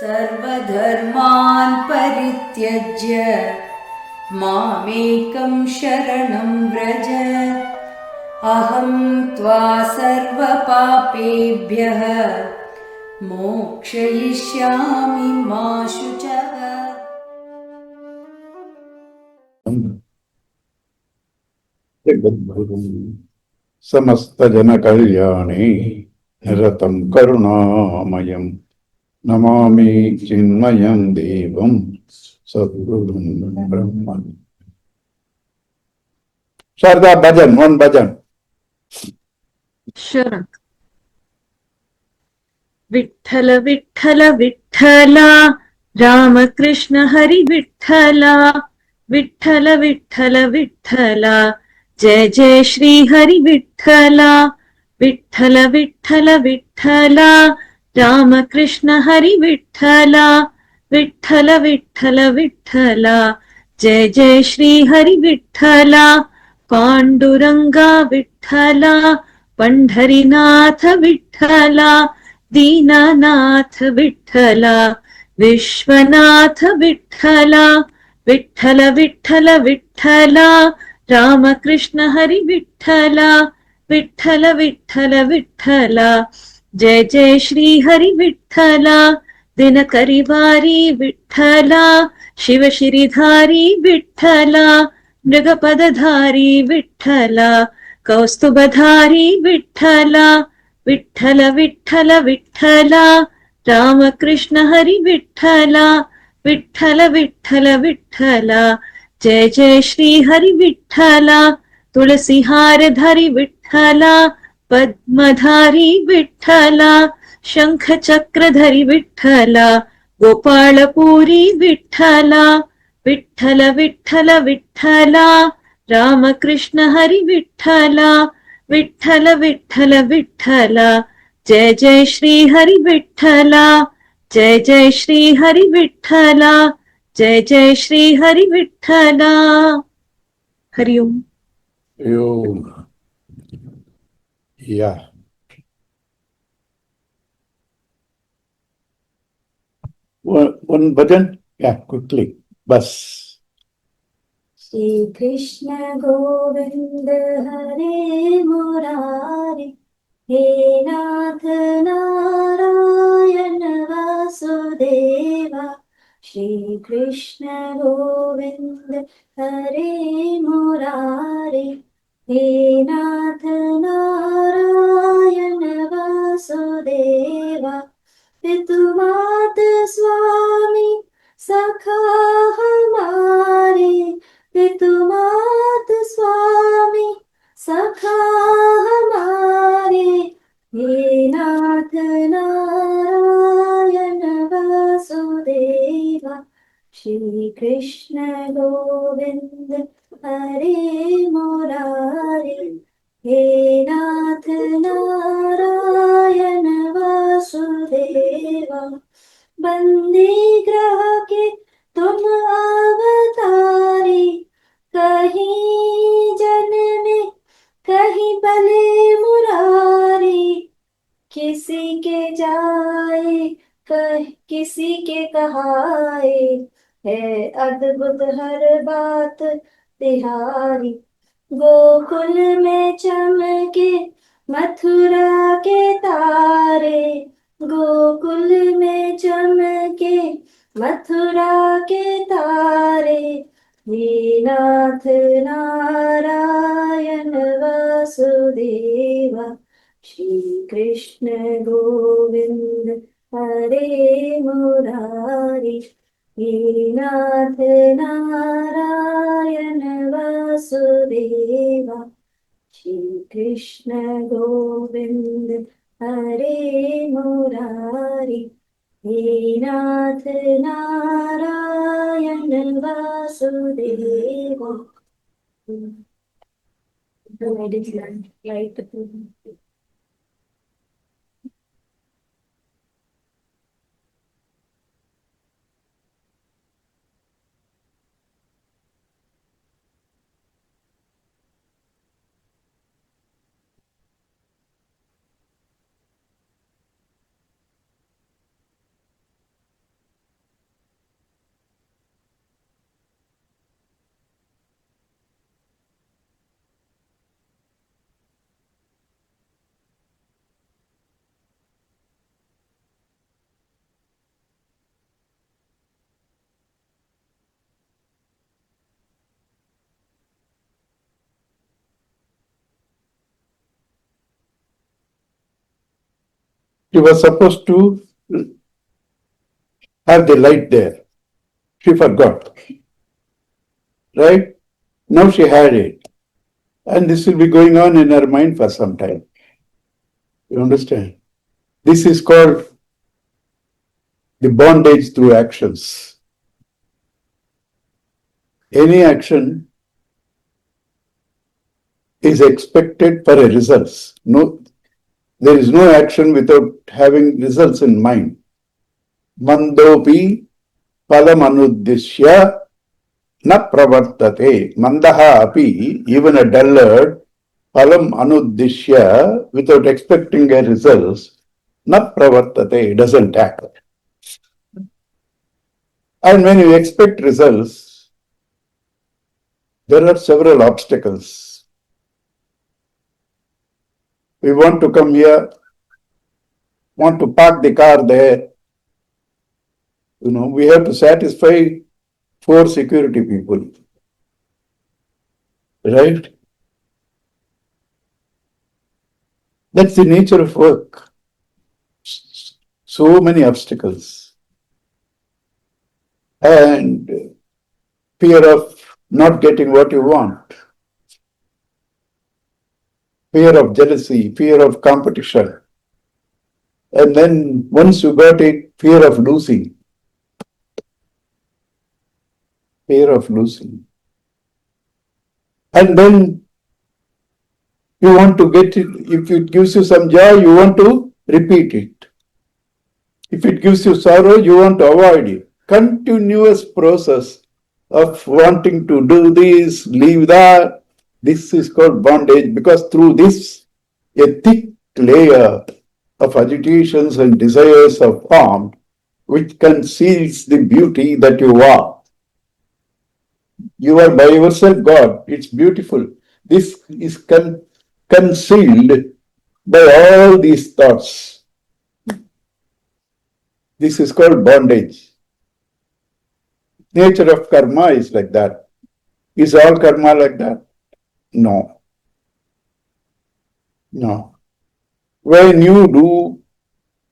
सर्वधर्मान् परित्यज्य मामेकं शरणं व्रज। अहं त्वा सर्वपापेभ्यः मोक्षयिष्यामि मा शुचः। समस्तजनकल्याणे निरतं करुणामयं नमामि चिन्मयं देवं सद्गुरुं ब्रह्मन्। Sharda bhajan, one bhajan. Sure. Vithala Vithala Vithala Ramakrishna Hari Vithala Vithala Vithala Vithala Jai Jai Shri Hari Vithala Vithala Vithala Vithala Ramakrishna Hari Vithala Vithala Vithala Vithala Jai Jai Shri Hari Vithala Panduranga Vithala Pandharinath Vithala Deenanath Vithala Vishwanath Vithala Vithala Vithala Vithala Ramakrishna Hari Vithala Vithala Vithala Vithala Jai Jai Shri Hari Vithala Dinakarivari Vithala Shiva Shiridhari Vithala Mrigapadadhari Vithala Kaustubadhari Vithala Vithala Vithala Vithala Ramakrishna Hari Vithala Vithala Vithala Vithala Jai Jai Shri Hari Vithala Tulsi Haradhari Vithala Padmadhari Vithala Shankha Chakradhari Vithala Gopalapuri Vithala Vithala Vithala Vithala Ramakrishna Hari Vithala Vithala Vithala Vithala Jai Jai Shri Hari Vithala Jai Jai Shri Hari Vithala Jai Jai Shri Hari Vithala Hari Om. Yeah. One bhajan? Yeah, quickly. Bas. Shri Krishna Govind Hare Murari He Nath Narayana Vasudeva. Shri Krishna Govind Hare Murari He Nath Narayana Vasudeva. पितुमात स्वामी सखा हमारे पितुमात स्वामी सखा हमारे हे नाथ नारायण वासुदेवा श्री कृष्ण गोविंद हरे मुरारी हे नाथ नारायण वासुदेवा बंदे ग्रह के तुम अवतारी कहीं जन्मे कहीं पले मुरारी किसी के जाए किसी के कहाए है अद्भुत हर बात तिहारी गोकुल में चमके मथुरा के तारे गोकुल में चमके मथुरा के तारे हे नाथ नारायण वासुदेवा श्री कृष्ण गोविंद हरे मुरारी हे नाथ नारायण वासुदेवा श्री कृष्ण गोविंद हरे मुरारी हे नाथ Narayan Vasudeva. The ladies light. She was supposed to have the light there. She forgot. Right? Now she had it. And this will be going on in her mind for some time. You understand? This is called the bondage through actions. Any action is expected for a results. No, there is no action without having results in mind. Mandopi palam anuddishya na pravartate. Mandaha api, even a dullard, palam anuddishya, without expecting a results, na pravartate, doesn't act. And when you expect results, there are several obstacles. We want to come here, want to park the car there. We have to satisfy 4 security people. Right? That's the nature of work. So many obstacles. And fear of not getting what you want. Fear of jealousy, fear of competition. And then once you got it, fear of losing. Fear of losing. And then you want to get it, if it gives you some joy, you want to repeat it. If it gives you sorrow, you want to avoid it. Continuous process of wanting to do this, leave that. This is called bondage, because through this, a thick layer of agitations and desires are formed, which conceals the beauty that you are. You are by yourself God. It's beautiful. This is concealed by all these thoughts. This is called bondage. Nature of karma is like that. Is all karma like that? No. No. When you do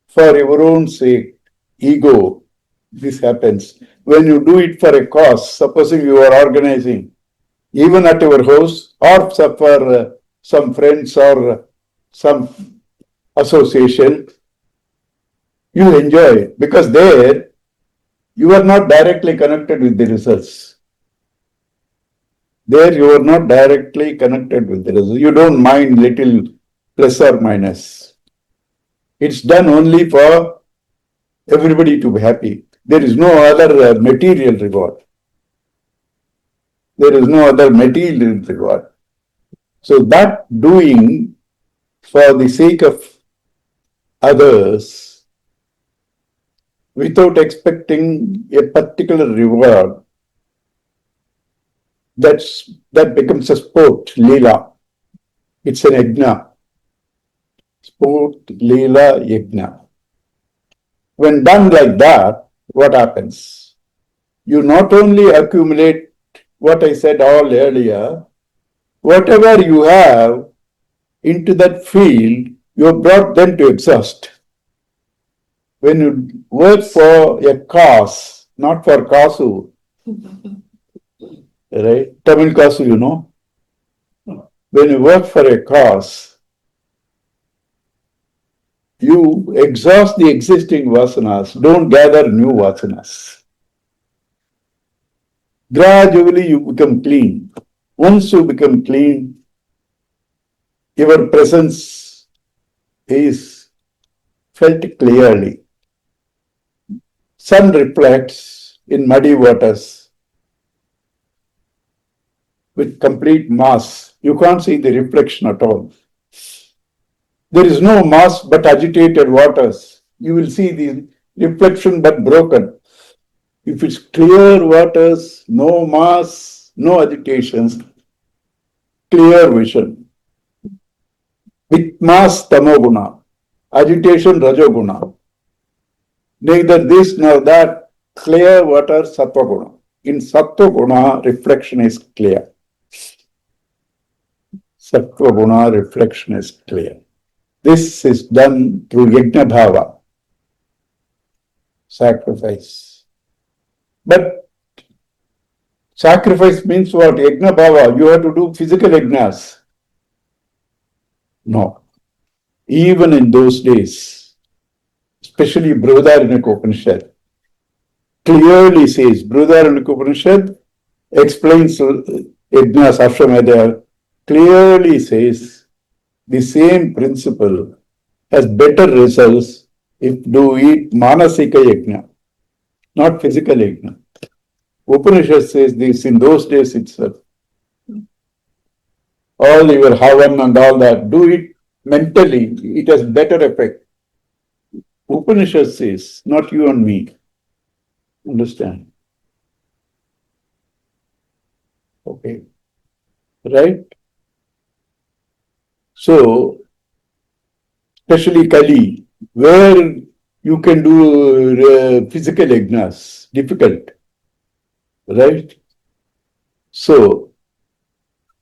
for your own sake, ego, this happens. When you do it for a cause, supposing you are organizing, even at your house, or for some friends or some association, you enjoy it, because there you are not directly connected with the results. There you are not directly connected with the results. You don't mind little plus or minus. It's done only for everybody to be happy. There is no other material reward. There is no other material reward. So that doing for the sake of others without expecting a particular reward, that becomes a sport, leela. It's an yajna. Sport, leela, yajna. When done like that, what happens? You not only accumulate what I said all earlier, whatever you have into that field, you have brought them to exhaust. When you work for a cause, not for kasu, right? Tamil kasu, you know. When you work for a cause, you exhaust the existing vasanas, don't gather new vasanas. Gradually you become clean. Once you become clean, your presence is felt clearly. Sun reflects in muddy waters with complete mass. You can't see the reflection at all. There is no mass but agitated waters. You will see the reflection but broken. If it's clear waters, no mass, no agitations, clear vision. With mass, tamoguna. Agitation, rajoguna. Neither this nor that, clear water, sattva-guna. In sattva-guna, reflection is clear. Sattva-guna, reflection is clear. This is done through yajna bhava, sacrifice. But sacrifice means what? Yajna bhava, you have to do physical yajnas. No. Even in those days, especially Bhagawad Upanishad, clearly says, Bhagawad Upanishad explains yajnas, ashwamedha, clearly says the same principle has better results if do it manasika yajna, not physical yajna. Upanishad says this in those days itself. All your havan and all that, do it mentally, it has better effect. Upanishad says, not you and me. Understand? Okay. Right? So, especially Kali, where you can do physical yajnas, difficult. Right? So,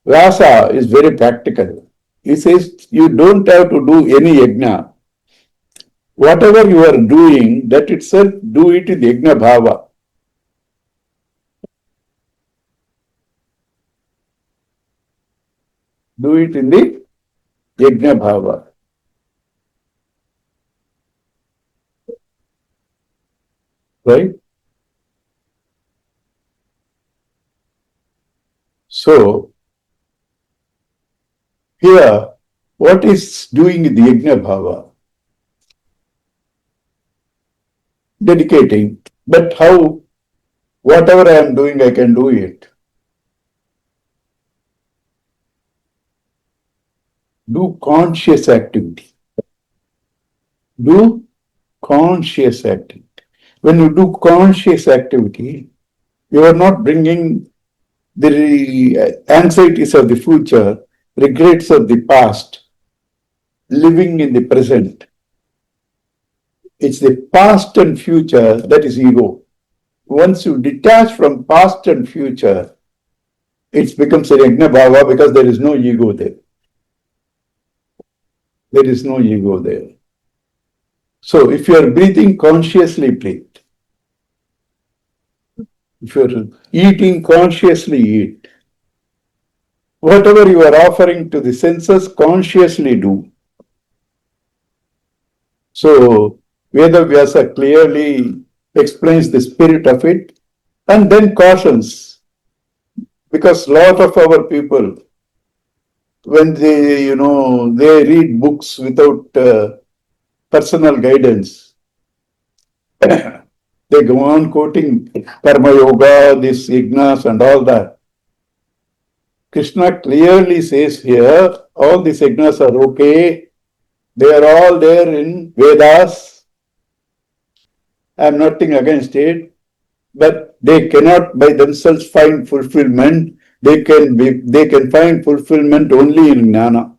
Vyasa is very practical. He says you don't have to do any yajna. Whatever you are doing, that itself, do it in yajna bhava. Do it in the yajna bhava. Right? So, here, what is doing in the yajna bhava? Dedicating. But how? Whatever I am doing, I can do it. Do conscious activity. Do conscious activity. When you do conscious activity, you are not bringing the anxieties of the future, regrets of the past, living in the present. It's the past and future that is ego. Once you detach from past and future, it becomes a yajna bhava because there is no ego there. There is no ego there. So if you are breathing, consciously breathe. If you are eating, consciously eat. Whatever you are offering to the senses, consciously do. So Veda Vyasa clearly explains the spirit of it and then cautions. Because a lot of our people, when they read books without personal guidance, they go on quoting karma yoga, this yajnas and all that. Krishna clearly says here, all these yajnas are okay. They are all there in Vedas. I am nothing against it, but they cannot by themselves find fulfillment. They can find fulfillment only in jnana.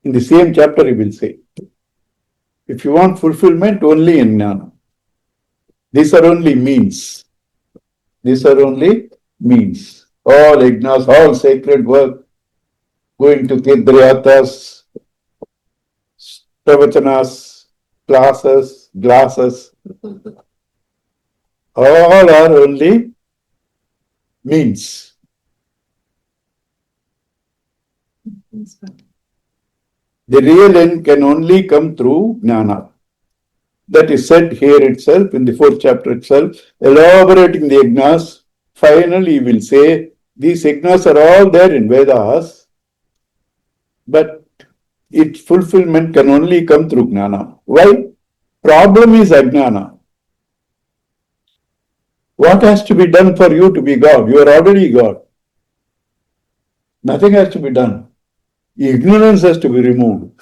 In the same chapter, he will say, if you want fulfillment, only in jnana. These are only means. These are only means. All yajnas, all sacred work, going to tirthayatas, pravachanas, classes, glasses, all are only means. The real end can only come through jnana. That is said here itself, in the 4th chapter itself, elaborating the yajnas. Finally, he will say, these yajnas are all there in Vedas, but its fulfillment can only come through jnana. Why? Problem is ajnana. What has to be done for you to be God? You are already God. Nothing has to be done. Ignorance has to be removed.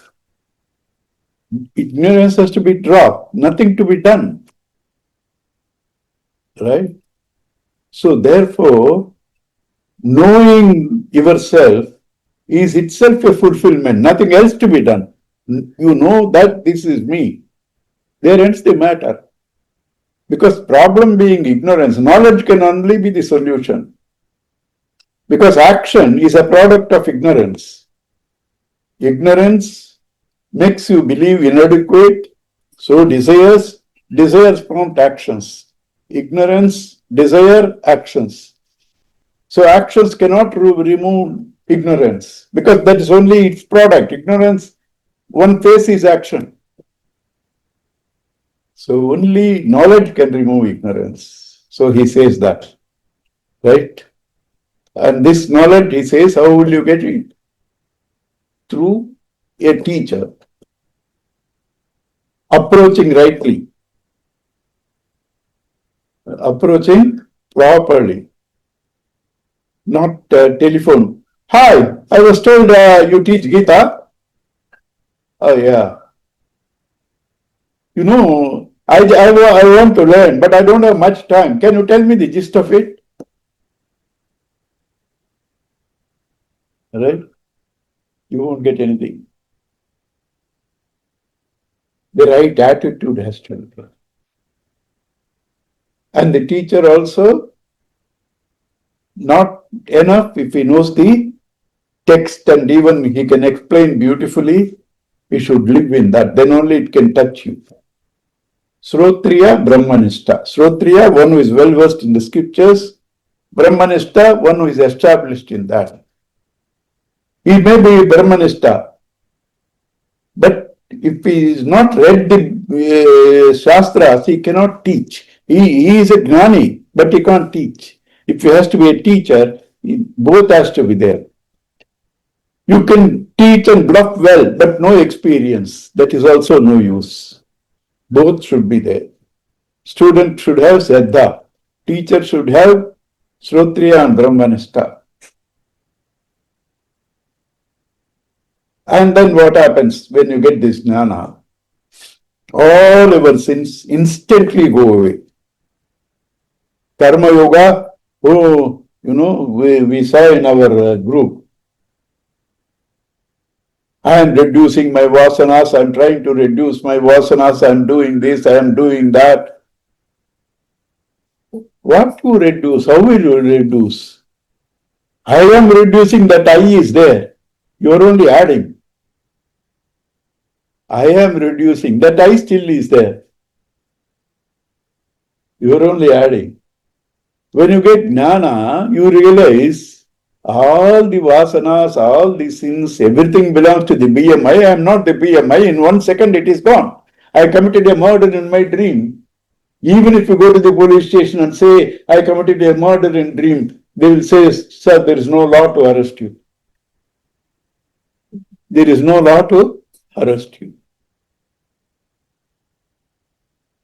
Ignorance has to be dropped. Nothing to be done. Right? So therefore, knowing yourself is itself a fulfillment. Nothing else to be done. You know that this is me. There ends the matter. Because problem being ignorance, knowledge can only be the solution. Because action is a product of ignorance. Ignorance makes you believe inadequate, so desires prompt actions. Ignorance, desire, actions. So actions cannot remove ignorance because that is only its product. Ignorance, one face is action. So only knowledge can remove ignorance. So he says that, right? And this knowledge, he says, how will you get it? Through a teacher. Approaching rightly. Approaching properly. Not telephone. Hi, I was told you teach Geeta. Oh yeah. You know, I want to learn, but I don't have much time. Can you tell me the gist of it? Right? You won't get anything. The right attitude has to be there. And the teacher also, not enough if he knows the text and even he can explain beautifully, we should live in that. Then only it can touch you. Srotriya, Brahmanishta. Srotriya, one who is well versed in the scriptures. Brahmanishta, one who is established in that. He may be Brahmanishta, but if he is not read the Shastras, he cannot teach. He is a Gnani, but he can't teach. If he has to be a teacher, both has to be there. You can teach and bluff well, but no experience. That is also no use. Both should be there. Student should have Shraddha. Teacher should have Srotriya and Brahmanishta. And then what happens when you get this jnana? All our sins instantly go away. Karma yoga, oh, you know, we saw in our group. I am reducing my vasanas, I am trying to reduce my vasanas, I am doing this, I am doing that. What to reduce? How will you reduce? I am reducing, that I is there. You are only adding. I am reducing, that I still is there. You are only adding. When you get jnana, you realize all the vasanas, all the sins, everything belongs to the BMI. I am not the BMI. In 1 second it is gone. I committed a murder in my dream. Even if you go to the police station and say, I committed a murder in dream, they will say, sir, there is no law to arrest you. There is no law to arrest you.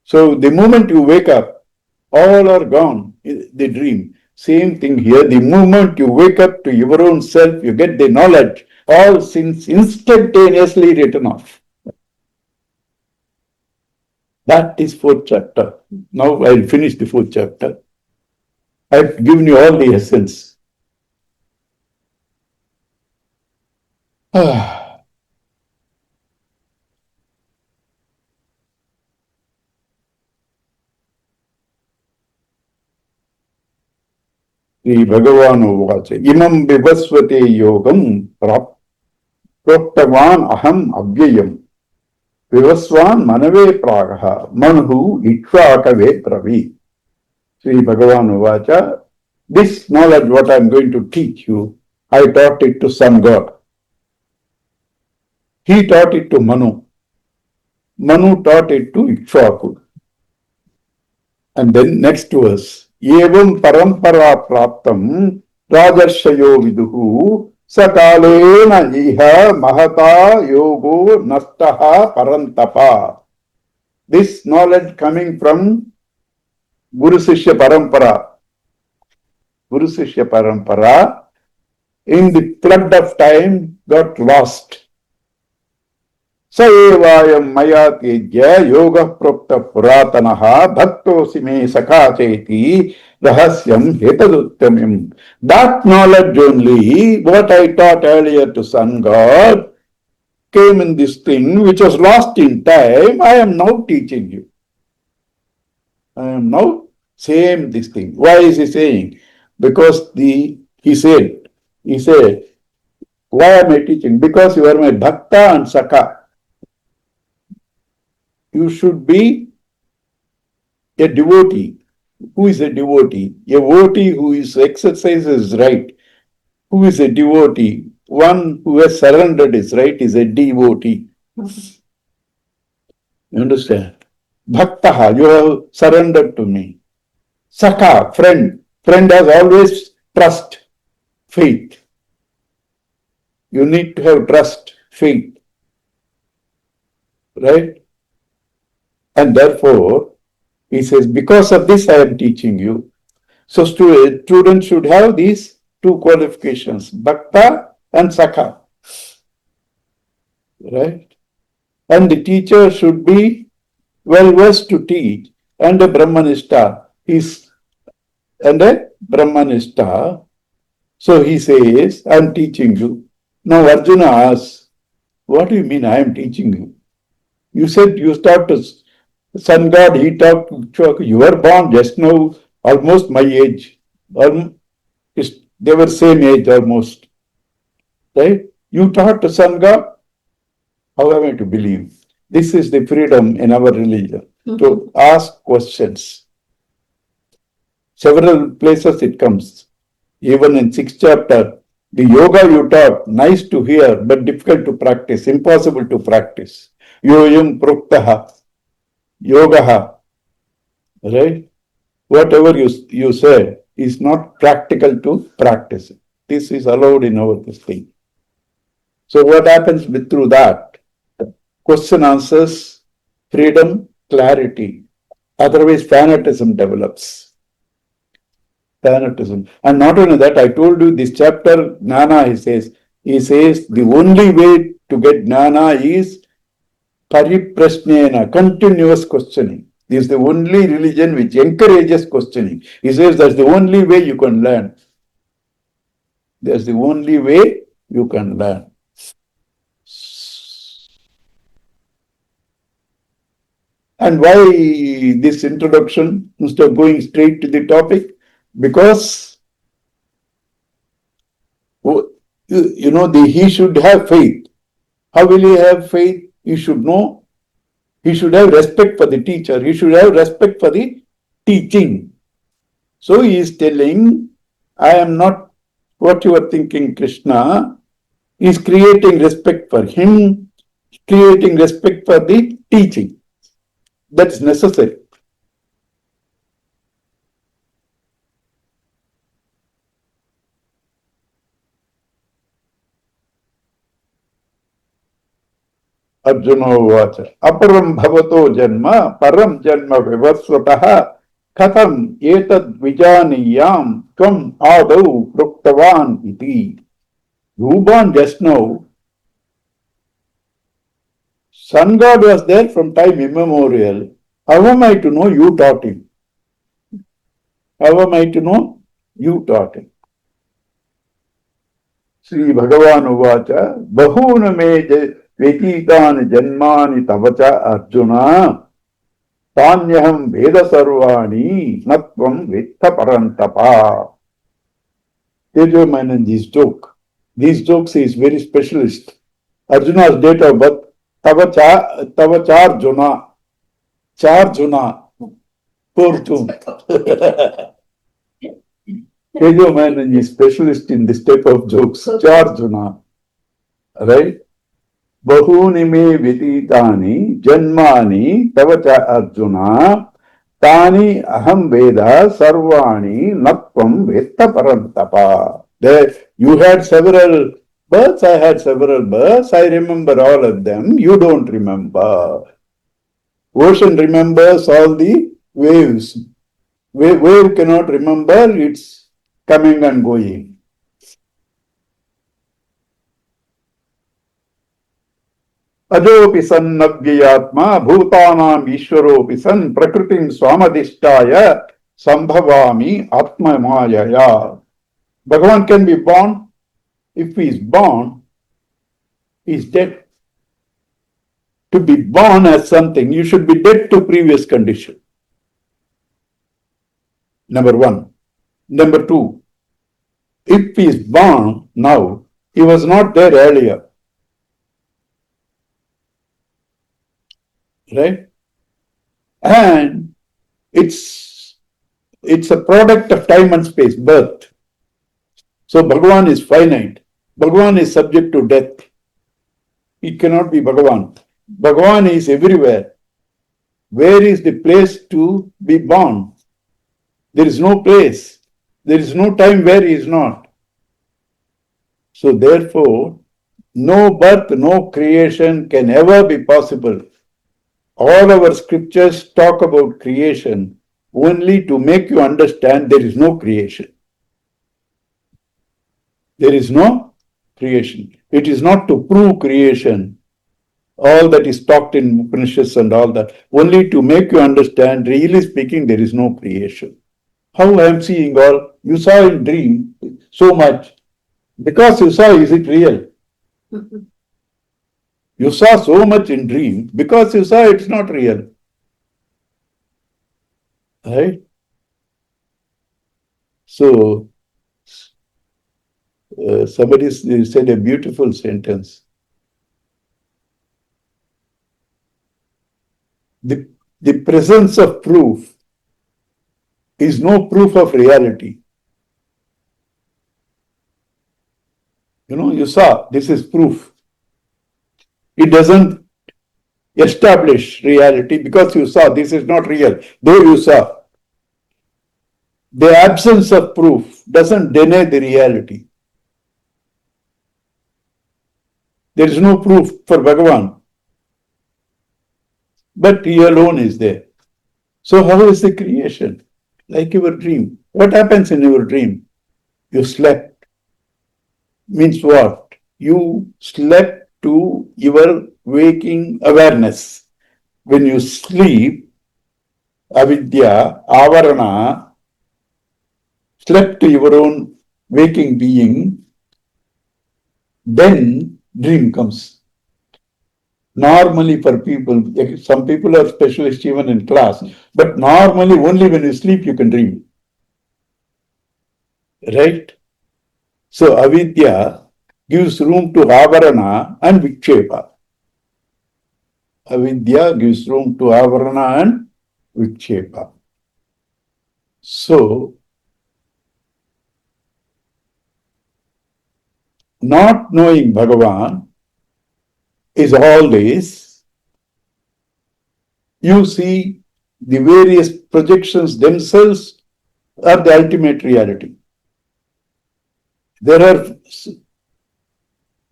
So the moment you wake up, all are gone, the dream. Same thing here. The moment you wake up to your own self, you get the knowledge, all sins instantaneously written off. That is 4th chapter. Now I'll finish the 4th chapter. I've given you all the essence. Sri Bhagavan uvacha imam vivasvate yogam proktavan aham avyayam vivasvan manave pragaha manhu ikshakave pravi. Sri Bhagavan uvacha, this knowledge what I am going to teach you, I taught it to some god. He taught it to Manu. Manu taught it to Ikshaku. And then next verse. Evam parampara praptam rajarshayo viduhu sakalena iha mahata yogo nastaha parantapa. This knowledge coming from Guru Sishya Parampara. Guru Sishya Parampara in the flood of time got lost. Saevayam maya tejya yoga prokta puratanaha bhaktosi me sakha cheti rahasyam hetaduttamim. That knowledge only, what I taught earlier to Sun God, came in this thing which was lost in time. I am now teaching you. I am now saying this thing. Why is he saying? Because he said, why am I teaching? Because you are my bhakta and sakha. You should be a devotee. Who is a devotee? A devotee who is exercises right. Who is a devotee? One who has surrendered his right is a devotee. You understand? Bhaktaha, you have surrendered to me. Sakha, friend. Friend has always trust, faith. You need to have trust, faith. Right? And therefore, he says, because of this I am teaching you. So students should have these two qualifications, Bhakta and Sakha. Right? And the teacher should be well versed to teach, and a Brahmanista is and a Brahmanista. So he says, I am teaching you. Now Arjuna asks, what do you mean I am teaching you? You said you talked to sun god, he talked to you were born just now, almost my age. They were same age almost. Right? You taught to sun god, how am I to believe? This is the freedom in our religion, to ask questions. Several places it comes. Even in 6th chapter, the yoga you taught, nice to hear, but difficult to practice, impossible to practice. Yoyam pruktaha, yogaha, right? Whatever you said is not practical to practice. This is allowed in our thing. So what happens through that? Question answers, freedom, clarity. Otherwise, fanatism develops. Fanatism. And not only that, I told you this chapter, Jnana, he says the only way to get Jnana is pariprasnena, continuous questioning. This is the only religion which encourages questioning. He says that's the only way you can learn. That's the only way you can learn. And why this introduction instead of going straight to the topic? Because he should have faith. How will he have faith? He should know. He should have respect for the teacher. He should have respect for the teaching. So he is telling, I am not what you are thinking, Krishna. He is creating respect for him, creating respect for the teaching. That's necessary. Arjuna Vacha. Aparam bhavato janma, param janma vivasvataha, katham etad vijaniyam, tvam adau pruktavan iti. You born just now. Sun God was there from time immemorial. How am I to know you taught him? How am I to know you taught him? Sri Bhagavan Uvacha, Bahuna me Vekitan Janmani Tavacha Arjuna, Tanyaham Veda Sarvani, Natvam Vitta Parantapa. Tejo Mananji's joke. These jokes is very specialist. Arjuna's date of birth, Tavacharjuna. Charjuna. Poor June. Tejo Mananji is specialist in this type of jokes. Charjuna. Right? Bahuni me viditani janmani tavacha arjuna tani aham veda sarvani natvam vetta parantapa. There you had several births, I had several births, I remember all of them, you don't remember. Ocean remembers all the waves. Wave cannot remember, it's coming and going. Ajopi san navvyatma bhutanam ishwaropi san prakritim swamadishtaya sambhavami atma mayaya. Bhagavan can be born. If he is born, he is dead. To be born as something, you should be dead to previous condition. Number one. Number two, if he is born now, he was not there earlier. Right? And it's a product of time and space, birth. So Bhagavan is finite. Bhagavan is subject to death. It cannot be Bhagavan. Bhagavan is everywhere. Where is the place to be born? There is no place. There is no time where he is not. So therefore, no birth, no creation can ever be possible. All our scriptures talk about creation only to make you understand there is no creation. There is no creation. It is not to prove creation. All that is talked in Upanishads and all that, only to make you understand, really speaking, there is no creation. How I am seeing all, you saw in dream so much. Because you saw, is it real? You saw so much in dream, because you saw it's not real. Right? So, somebody said a beautiful sentence. The presence of proof is no proof of reality. You know, you saw, this is proof. It doesn't establish reality because you saw, this is not real, though you saw. The absence of proof doesn't deny the reality. There is no proof for Bhagavan, but he alone is there. So how is the creation? Like your dream. What happens in your dream? You slept. Means what? You slept to your waking awareness. When you sleep, avidya, avarana, slept to your own waking being, then dream comes. Normally for people, some people are specialists even in class, but normally only when you sleep you can dream. Right? So avidya gives room to avarana and vikshepa. Avidya gives room to avarana and vikshepa. So, not knowing Bhagavan is always, you see the various projections themselves are the ultimate reality. There are,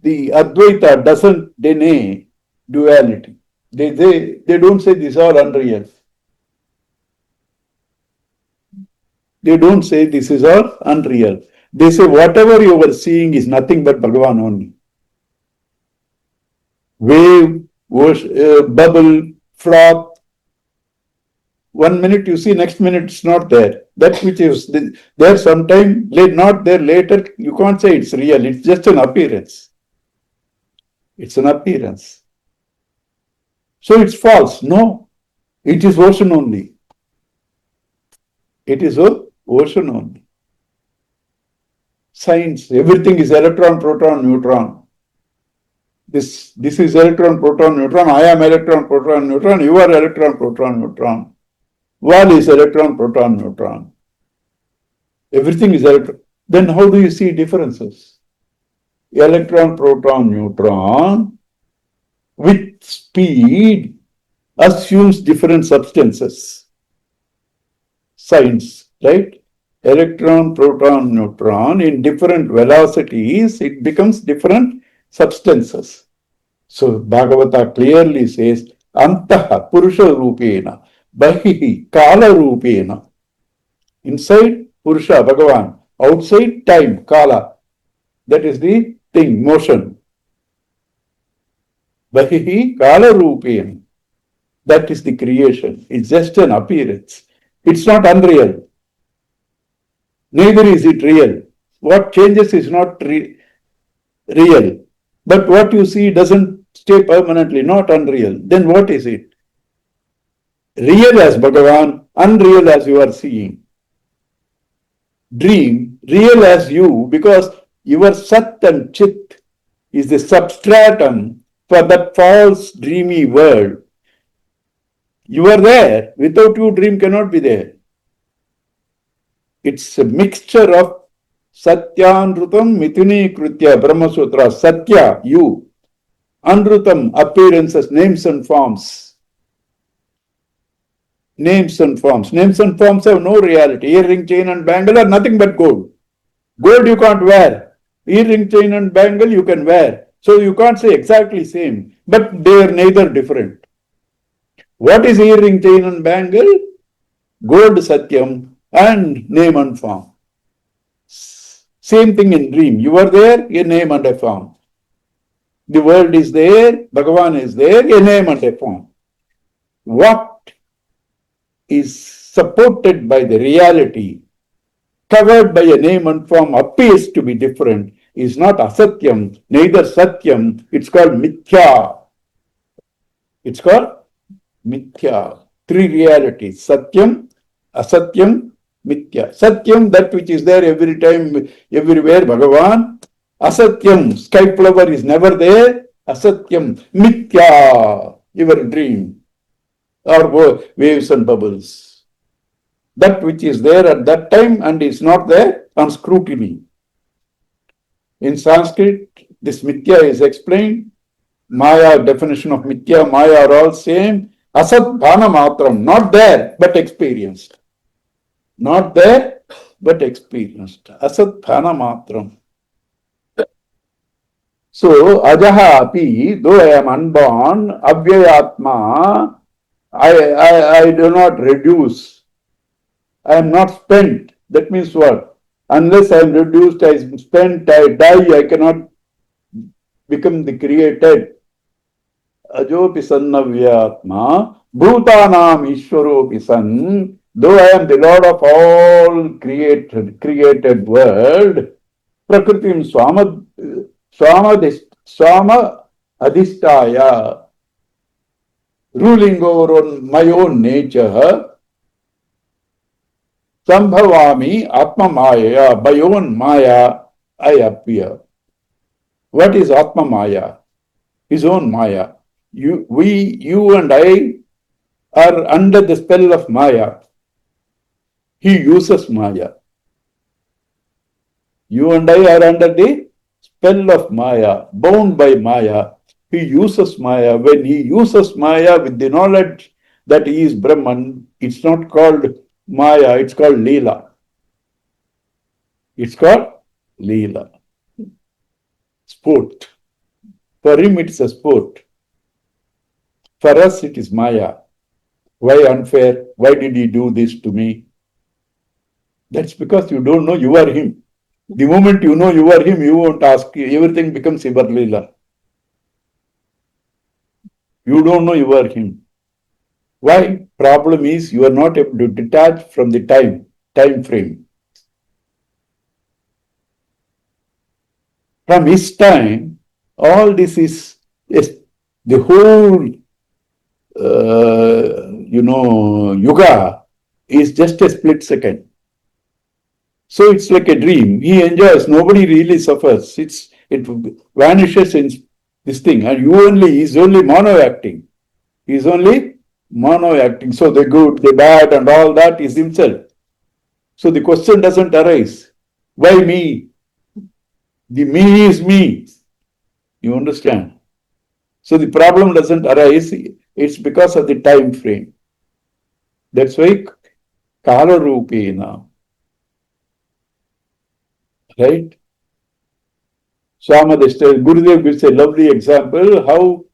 the Advaita doesn't deny duality. They don't say these are unreal. They don't say this is all unreal. They say whatever you are seeing is nothing but Bhagavan only. Wave, bubble, froth. 1 minute you see, next minute it's not there. That which is there sometime, not there later, you can't say it's real. It's just an appearance. It's an appearance. So it's false. No, it is ocean only. It is ocean only. Science, everything is electron, proton, neutron. This is electron, proton, neutron. I am electron, proton, neutron. You are electron, proton, neutron. Wall is electron, proton, neutron. Everything is electron. Then how do you see differences? Electron, proton, neutron with speed assumes different substances. Science, right? Electron, proton, neutron in different velocities, it becomes different substances. So Bhagavata clearly says, Antaha Purusha Rupena, Bahihi Kala Rupena. Inside Purusha, Bhagavan. Outside time, Kala. That is the thing, motion. Bahihi Kala Rupena. That is the creation. It's just an appearance. It's not unreal. Neither is it real. What changes is not real. But what you see doesn't stay permanently, not unreal. Then what is it? Real as Bhagavan, unreal as you are seeing. Dream, real as you, because your Sat and Chit is the substratum for that false dreamy world. You are there. Without you, dream cannot be there. It's a mixture of Satyanrutam Mithuni Kritya Brahma Sutra. Satya, you. Anrutam, appearances, names and forms. Names and forms. Names and forms have no reality. Earring, chain and bangle are nothing but gold. Gold you can't wear. Earring, chain and bangle you can wear. So you can't say exactly same. But they are neither different. What is earring, chain and bangle? Gold Satyam and name and form. Same thing in dream. You are there, a name and a form. The world is there, Bhagavan is there, a name and a form. What is supported by the reality, covered by a name and form, appears to be different, is not asatyam, neither satyam, it's called mithya. It's called mithya. Three realities, satyam, asatyam, mithya. Satyam, that which is there every time, everywhere, Bhagavan. Asatyam, sky flower is never there. Asatyam, mithya, your dream, or waves and bubbles. That which is there at that time and is not there on scrutiny. In Sanskrit, this mithya is explained. Maya, definition of mithya, Maya are all same. Asat bhana matram, not there but experienced. Not there but experienced. Asat bhana matram. So, ajaha api, though I am unborn, avyayatma, I do not reduce. I am not spent. That means what? Unless I am reduced, I am spent, I die, I cannot become the created. Ajopi sannavyatma, bhutanam ishwaropi san, though I am the Lord of all created world, prakritim swama adhisthaya, ruling over my own nature, sambhavami atma maya, by own maya I appear. What is atma maya? His own maya. You and I are under the spell of maya. He uses maya. You and I are under the spell of maya, bound by maya. He uses maya. When he uses maya with the knowledge that he is Brahman, it's not called maya, it's called Leela. It's called Leela. Sport. For him, it's a sport. For us, it is maya. Why unfair? Why did he do this to me? That's because you don't know you are him. The moment you know you are him, you won't ask. Everything becomes Ibarlila. You don't know you are him. Why? Problem is you are not able to detach from the time frame. From his time, all this is the whole yuga is just a split second. So it's like a dream. He enjoys. Nobody really suffers. It vanishes in this thing, and he's only mono acting. He's only mono acting. So the good, the bad, and all that is himself. So the question doesn't arise. Why me? The me is me. You understand? So the problem doesn't arise. It's because of the time frame. That's why Kala Rupena. Right? Swamadhishta, Gurudev gives a lovely example how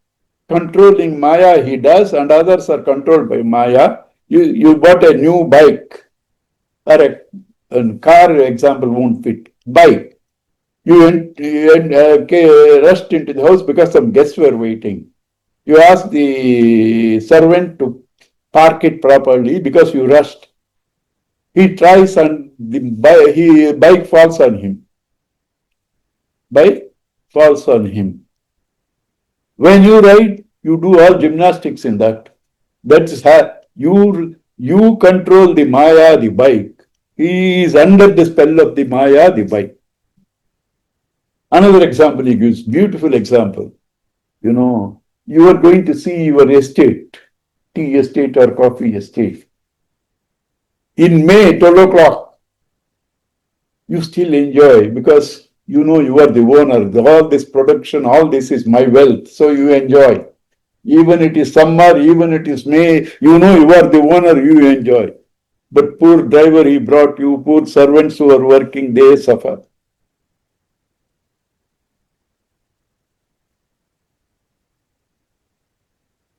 controlling Maya he does and others are controlled by Maya. You bought a new bike or a car example won't fit. Bike. You rushed into the house because some guests were waiting. You asked the servant to park it properly because you rushed. He tries and the bike falls on him. Bike falls on him. When you ride, you do all gymnastics in that. That's how you control the Maya, the bike. He is under the spell of the Maya, the bike. Another example he gives, beautiful example. You are going to see your estate, tea estate or coffee estate. In May, 12 o'clock, you still enjoy because you know you are the owner. All this production, all this is my wealth. So you enjoy. Even it is summer, even it is May, you know you are the owner, you enjoy. But poor driver he brought you, poor servants who are working, they suffer.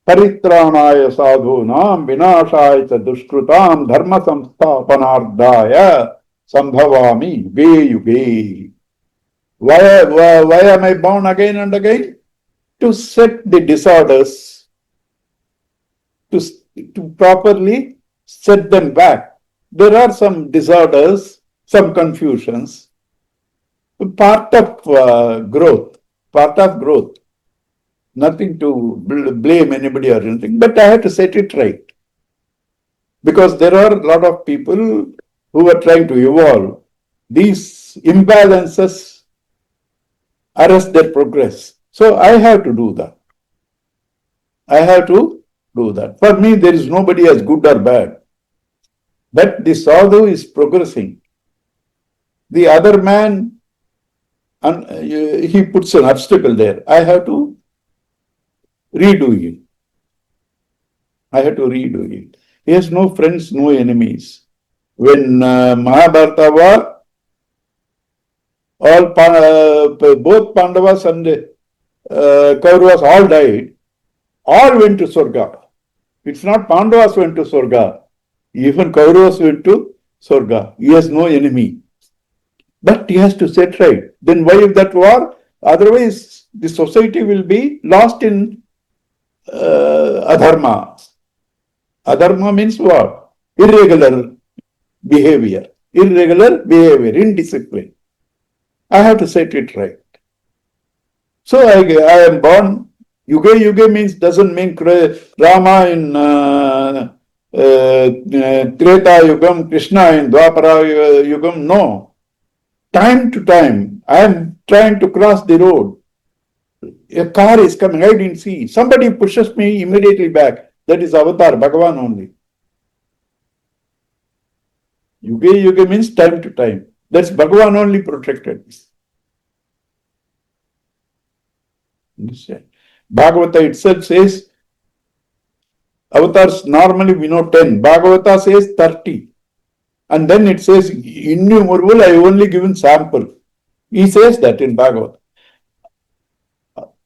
परित्राणाय साधूनां विनाशाय च दुष्कृतां धर्म संस्थापनार्थाय संभवामि युगे युगे. Why am I born again and again? To set the disorders, to properly set them back. There are some disorders, some confusions, part of growth, part of growth. Nothing to blame anybody or anything, but I have to set it right. Because there are a lot of people who are trying to evolve. These imbalances arrest their progress. So I have to do that. I have to do that. For me, there is nobody as good or bad. But the sadhu is progressing. The other man, he puts an obstacle there. I have to redo it. I have to redo it. He has no friends, no enemies. When Mahabharata war, both Pandavas and Kauravas all died. All went to Swarga. It's not Pandavas went to Swarga. Even Kauravas went to Swarga. He has no enemy. But he has to set right. Then why that war? Otherwise, the society will be lost in adharma. Adharma means what? Irregular behavior. Irregular behavior, indiscipline. I have to set it right. So I am born. Yuga Yuga means doesn't mean Rama in Treta Yugam, Krishna in Dwapara Yugam. No. Time to time, I am trying to cross the road. A car is coming, I didn't see. Somebody pushes me immediately back. That is Avatar, Bhagwan only. Yuga Yuga means time to time. That's Bhagwan only protected this. Bhagavata itself says, avatars normally we know 10. Bhagavata says 30. And then it says, innumerable, I only given sample. He says that in Bhagavad.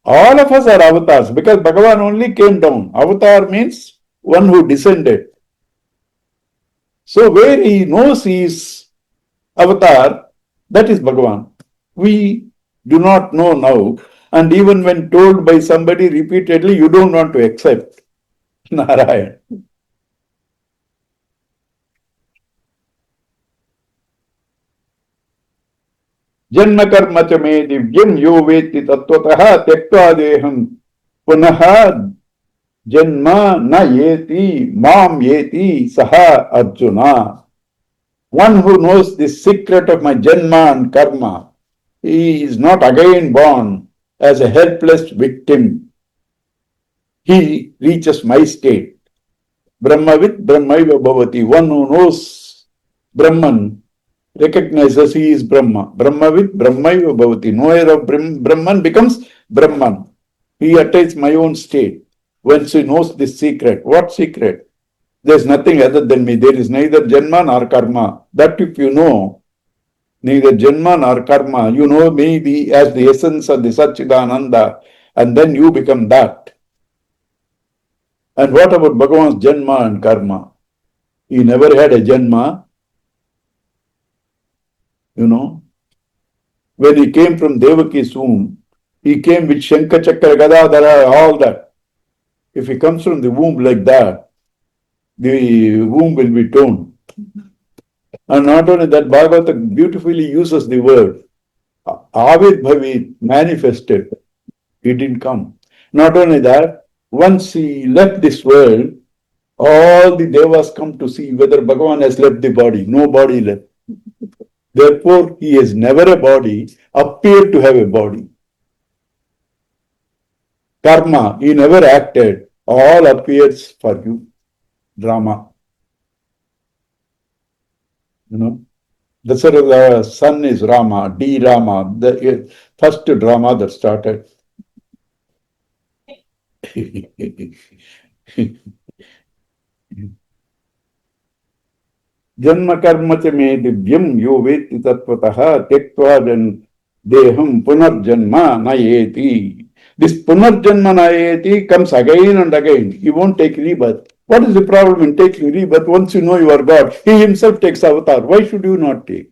All of us are avatars because Bhagavan only came down. Avatar means one who descended. So where he knows he is avatar, that is Bhagavan. We do not know now. And even when told by somebody repeatedly, you don't want to accept. Narayan. Janma karma cha me divyam yo veti tattvataha tyaktva deham punaha janma na yeti mam yeti saha Arjuna. One who knows the secret of my janma and karma, he is not again born as a helpless victim. He reaches my state. Brahmavid Brahmaiva Bhavati. One who knows Brahman recognizes he is Brahma. Brahmavid Brahmaiva Bhavati. Knower of Brahman becomes Brahman. He attains my own state. Once he knows this secret. What secret? There is nothing other than me. There is neither Janma nor Karma. That if you know, neither Janma nor Karma, you know me as the essence of the Satchidananda, and then you become that. And what about Bhagavan's Janma and Karma? He never had a Janma. You know, when he came from Devaki's womb, he came with Shankha Chakra Gadadhara, all that. If he comes from the womb like that, the womb will be torn. And not only that, Bhagavata beautifully uses the word Avid Bhavit, manifested. He didn't come. Not only that, once he left this world, all the devas come to see whether Bhagavan has left the body. No body left. Therefore, he has never a body, appeared to have a body. Karma, he never acted. all appears for you. Drama. You know, the sort of the sun is Rama, D Rama, the first drama that started. Janma karma cha me divyam yo veti tattvataha tektva deham punarjanma nayeti. This punarjanma nayeti comes again and again. He won't take rebirth. What is the problem in taking rebirth? Once you know you are God, He Himself takes avatar. Why should you not take?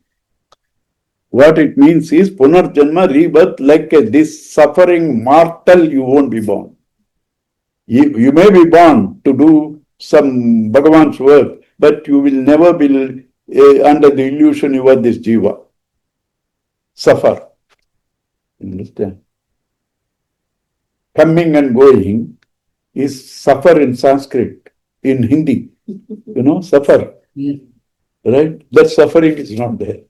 What it means is punarjanma, rebirth, like this suffering mortal, you won't be born. You may be born to do some Bhagavan's work, but you will never be under the illusion you are this jiva. Suffer. Understand? Coming and going is suffer in Sanskrit, in Hindi. You know, suffer. Right? That suffering is not there.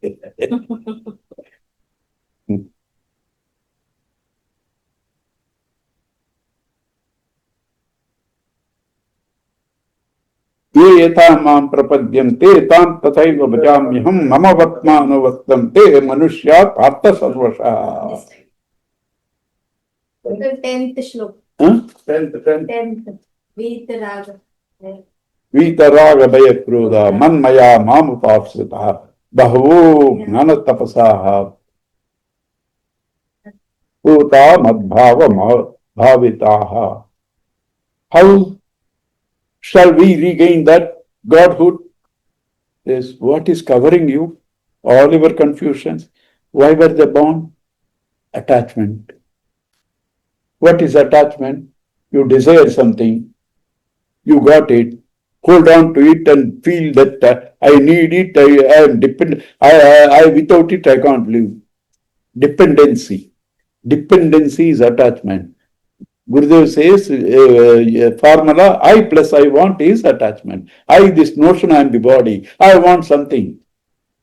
ये यथा मां प्रपद्यन्ते तां तथैव भजाम्यहं मम वर्त्मानुवर्तन्ते मनुष्या पार्थ सर्वशः. The 10th shlok. 10th. Vitaraga. वीतराग भय क्रोध मन्मया मामुपाश्रितः बहवो ज्ञान तपसाः पूता मद्भाव भाविताः. How shall we regain that Godhood? Is what is covering you? All your confusions. Why were they born? Attachment. What is attachment? You desire something, you got it, hold on to it and feel that I need it, I am dependent, I without it I can't live. Dependency. Dependency is attachment. Gurudev says, formula, I plus I want is attachment. I, this notion I am the body, I want something.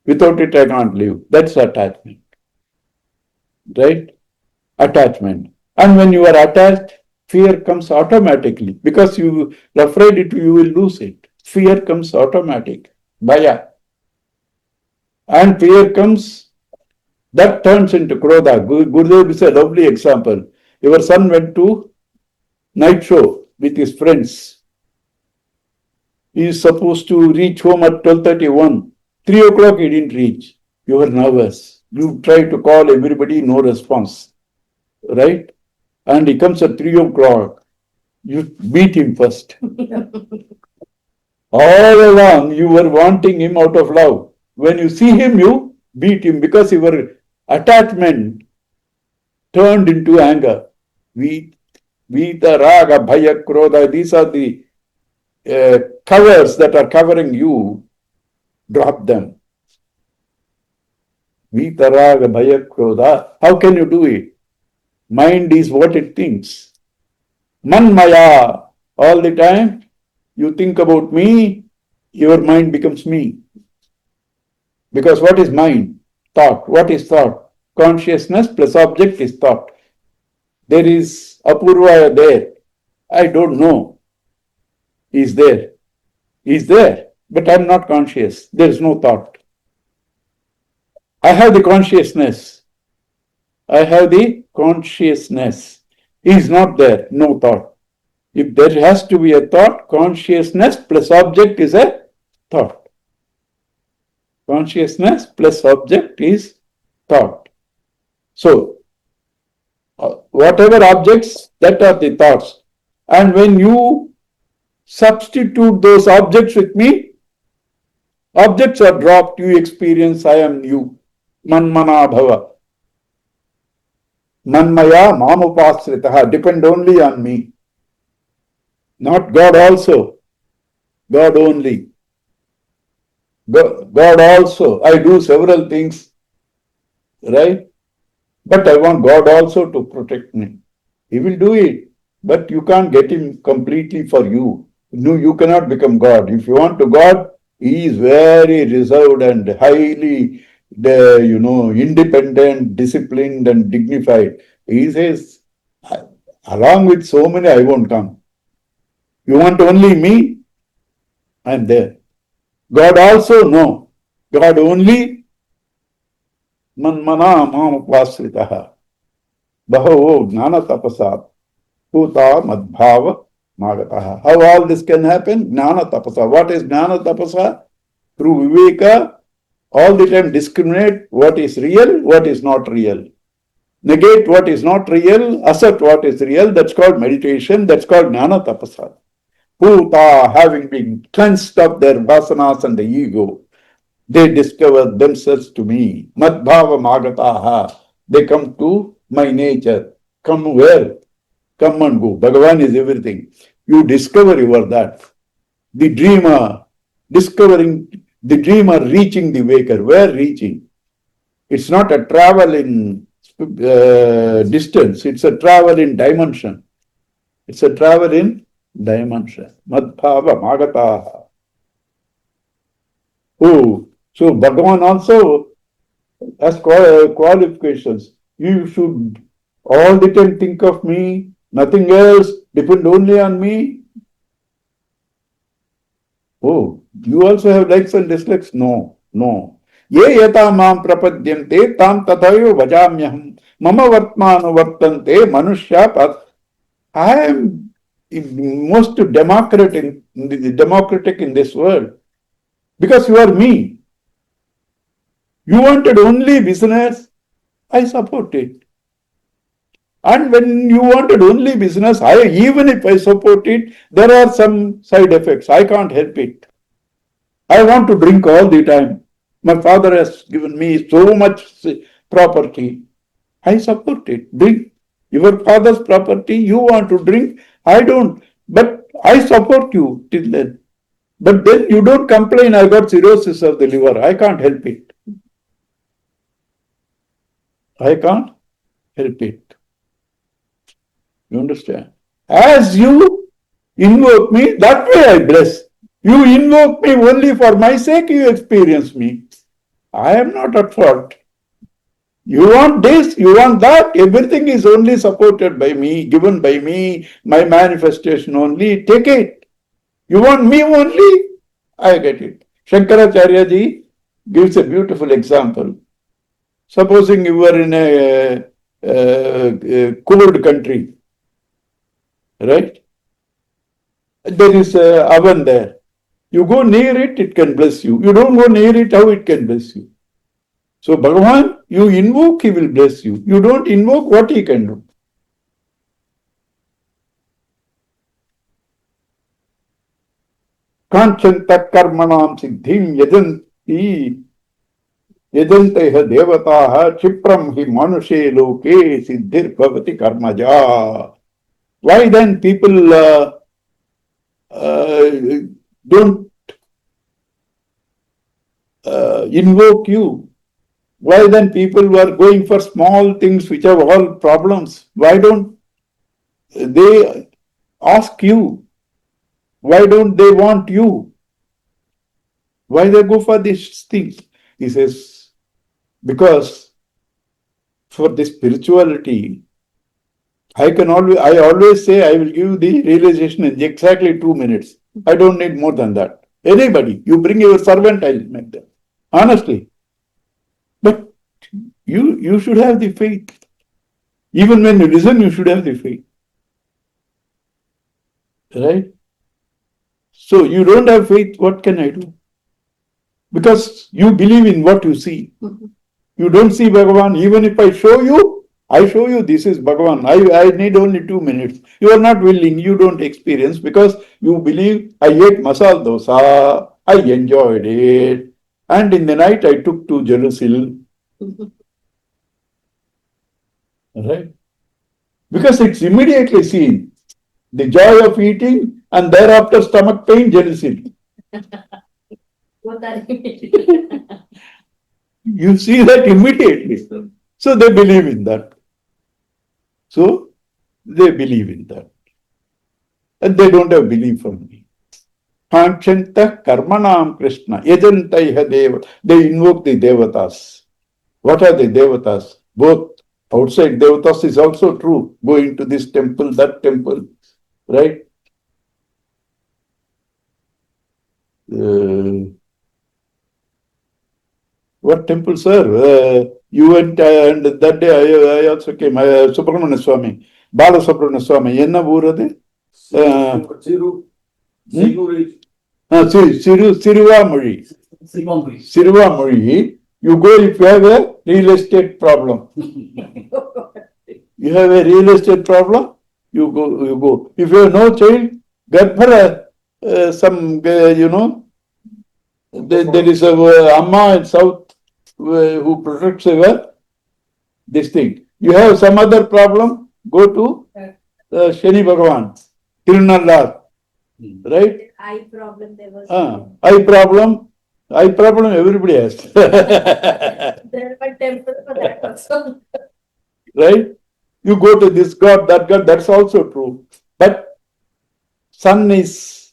Without it I can't live. That's attachment. Right? Attachment. And when you are attached, fear comes automatically because you are afraid you will lose it. Fear comes automatic. Bhaya. And fear comes, that turns into krodha. Gurudev is a lovely example. Your son went to night show with his friends. He is supposed to reach home at 12:31. 3 o'clock he didn't reach. You were nervous. You tried to call everybody, no response. Right? And he comes at 3 o'clock. You beat him first. All along you were wanting him out of love. When you see him, you beat him because your attachment turned into anger. Vita, raga, bhaya, krodha, these are the covers that are covering you. Drop them. Vita, raga, bhaya, krodha. How can you do it? Mind is what it thinks. Manmaya. All the time you think about me, your mind becomes me. Because what is mind? Thought. What is thought? Consciousness plus object is thought. There is Apurva there. I don't know. Is there. Is there. But I am not conscious. There is no thought. I have the consciousness. I have the consciousness. He is not there. No thought. If there has to be a thought, consciousness plus object is a thought. Consciousness plus object is thought. So, whatever objects, that are the thoughts. And when you substitute those objects with me, objects are dropped, you experience I am you. Manmana bhava. Manmaya mamupasritaha. Depend only on me. Not God also. God only. God also. I do several things, right? But I want God also to protect me. He will do it. But you can't get him completely for you. No, you cannot become God. If you want to God, he is very reserved and highly, independent, disciplined and dignified. He says, along with so many, I won't come. You want only me? I am there. God also no. God only manmana mamupasritaha. Baho gnana tapasa puta madbhava magataha. How all this can happen? Gnana tapasa. What is gnana tapasa? Through viveka, all the time discriminate what is real, what is not real. Negate what is not real, accept what is real. That's called meditation. That's called gnana tapasa. Puta, having been cleansed of their vasanas and the ego, they discover themselves to me. Madbhava magataha. They come to my nature. Come where? Come and go. Bhagavan is everything. You discover you are that. The dreamer, discovering the dreamer, reaching the waker. Where reaching? It's not a travel in distance. It's a travel in dimension. It's a travel in dimension. Madbhava magataha. Oh, so Bhagavan also has qualifications. You should all the time think of me, nothing else, depend only on me. Oh, you also have likes and dislikes? No, no. Ye yata mam prapadyante tam tathayo vajamyaham. Mama vartmanu vartante manushya pat. I am most democratic in this world because you are me. You wanted only business, I support it. And when you wanted only business, even if I support it, there are some side effects. I can't help it. I want to drink all the time. My father has given me so much property. I support it. Drink. Your father's property, you want to drink, I don't. But I support you till then. But then you don't complain, I got cirrhosis of the liver. I can't help it. I can't help it. You understand? As you invoke me, that way I bless. You invoke me only for my sake, you experience me. I am not at fault. You want this, you want that, everything is only supported by me, given by me, my manifestation only, take it. You want me only, I get it. Shankaracharya ji gives a beautiful example. Supposing you were in a cold country, right? There is an oven there. You go near it, it can bless you. You don't go near it, how it can bless you? So Bhagavan, you invoke, he will bless you. You don't invoke, what he can do? Kanchanta karmanam siddhim yajanti yajanteha devataha chipram hi manushe loke siddhir bhavati karmaja. Why then people don't invoke you? Why then people who are going for small things which have all problems, why don't they ask you? Why don't they want you? Why they go for these things? He says, because for the spirituality, I always say I will give you the realization in exactly 2 minutes. I don't need more than that. Anybody, you bring your servant, I'll make them. Honestly. But you should have the faith. Even when you listen, you should have the faith. Right? So you don't have faith, what can I do? Because you believe in what you see. You don't see Bhagavan. Even if I show you this is Bhagavan. I need only 2 minutes. You are not willing, you don't experience because you believe I ate masala dosa, I enjoyed it. And in the night I took 2 Jerusalem. Right? Because it's immediately seen. The joy of eating and thereafter stomach pain, Jerusalem. What are you? You see that immediately. So they believe in that. So they believe in that. And they don't have belief from me. Kanchanta karmanam Krishna. Yajantaiha deva. They invoke the devatas. What are the devatas? Both outside devatas is also true. Going to this temple, that temple. Right? what temple, sir? You went and that day I also came. Subramanya Swami, Bala Subramanya Swami. Enna Urade? Siruvamuri. Siruvamuri. You go if you have a real estate problem. You have a real estate problem, you go. If you have no child, get for some, there is a Amma in South who protects this thing. You have some other problem, go to Shani Bhagavan, Tirunallar, right? Eye problem there was. Eye problem, everybody has. There were temples for that also. Right? You go to this god, that god, that's also true. But sun is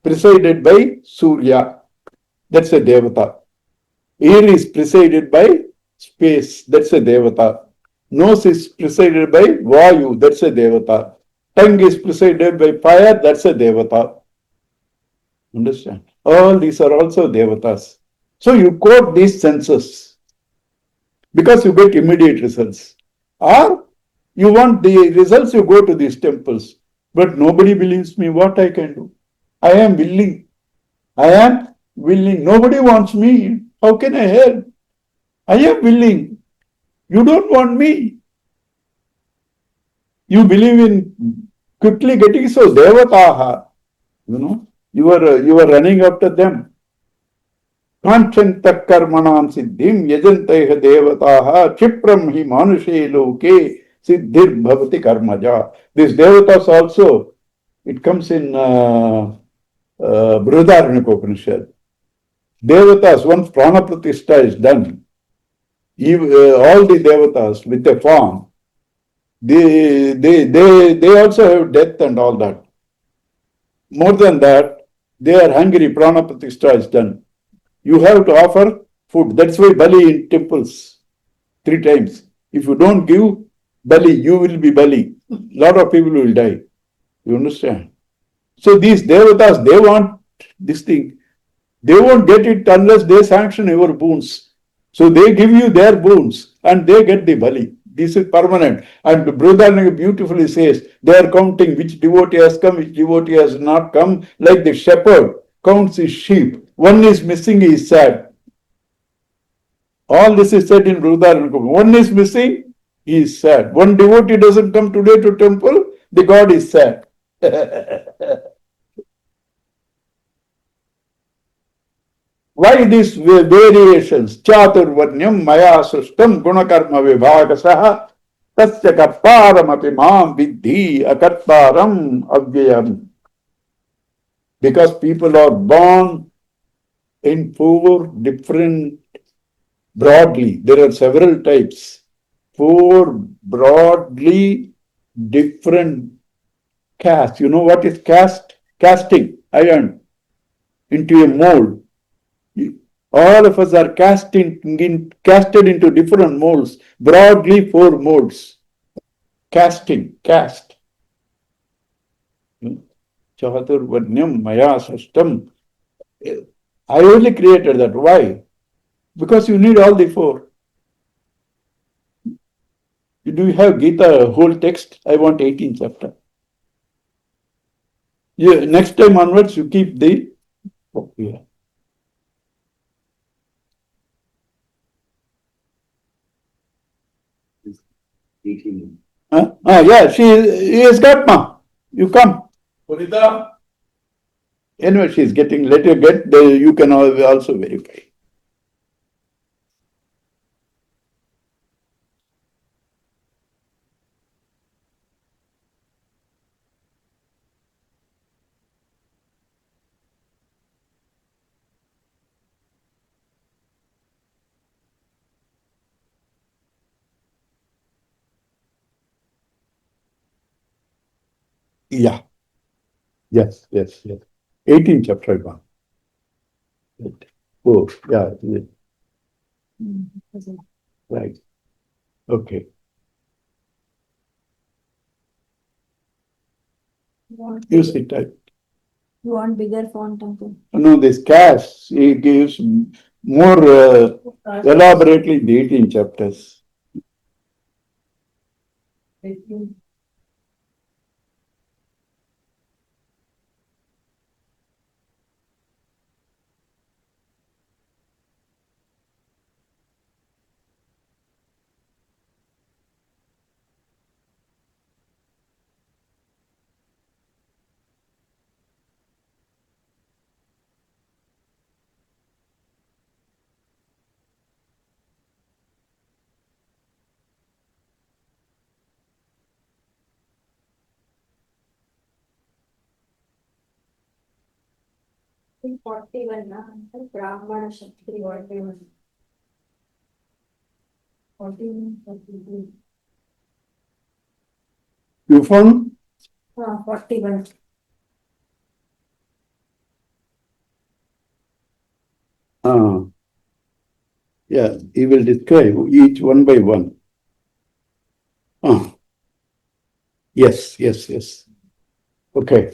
presided by Surya, that's a Devata. Ear is presided by space, that's a Devata. Nose is presided by Vayu, that's a Devata. Tongue is presided by fire, that's a Devata. Understand? All these are also Devatas. So you quote these senses because you get immediate results. Or you want the results, you go to these temples. But nobody believes me, what I can do? I am willing. I am willing. Nobody wants me. How can I help? I am willing. You don't want me. You believe in quickly getting so devataha. You are running after them. Kanchanta karmanam siddhim yajanteha devataha chipram hi manushe loke siddhir bhavati karmaja. These devatas also, it comes in Brihadaranyaka Upanishad. Devatas, once prana pratishtha is done, all the devatas with a form, they also have death and all that. More than that, they are hungry, prana pratishtha is done. You have to offer food. That's why Bali in temples 3 times. If you don't give Bali, you will be Bali. Lot of people will die. You understand? So these devatas, they want this thing. They won't get it unless they sanction your boons. So they give you their boons and they get the Bali. This is permanent. And Brihadaranyaka beautifully says, they are counting which devotee has come, which devotee has not come, like the shepherd counts his sheep. One is missing, he is sad. All this is said in Brihadaranyaka. One is missing, he is sad. One devotee doesn't come today to temple, the god is sad. Why these variations? Chaturvarnyam maya sustam gunakarma vibhagasaha tasya kartaram api mam vidhi akartaram avyayam. Because people are born in 4 different, broadly, there are several types, 4 broadly different castes. You know what is caste? Casting iron into a mold. All of us are casted into different molds, broadly 4 molds. Casting, caste. Chaturvarnyam maya sashtam. I only created that. Why? Because you need all the 4. Do you have Geeta whole text? I want 18 chapter. Yeah, next time onwards you keep the book here. Yeah, he has got ma. You come. Anyway, she is getting, let her get, you can also verify. Yeah. Yes. 18 chapter 1. Oh, yeah. Right. Okay. You sit tight. You want bigger font, uncle? No, this cash, he gives more elaborately in the 18 chapters. In 41, na, uncle, Brahmana Shakti, 41. 41, 42. You found? 41. Yeah, he will describe each one by one. Yes, yes, yes. Okay.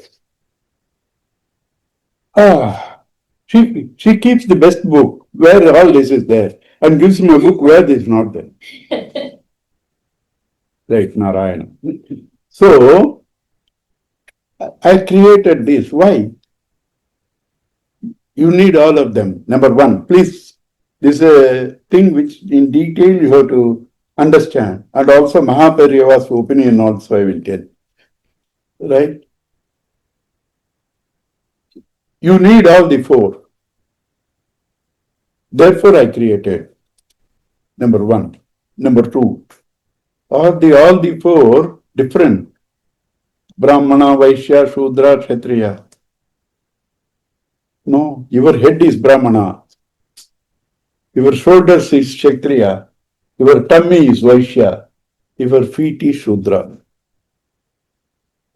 She keeps the best book where all this is there and gives me a book where this is not there. Right, Narayana. So, I created this. Why? You need all of them. Number one, please, this is a thing which in detail you have to understand. And also Mahaperiyava's opinion also I will tell. Right? You need all the four. Therefore I created. Number one. Number two, all the four different. Brahmana, Vaishya, Shudra, Kshatriya. No, your head is Brahmana. Your shoulders is Kshatriya. Your tummy is Vaishya. Your feet is Shudra.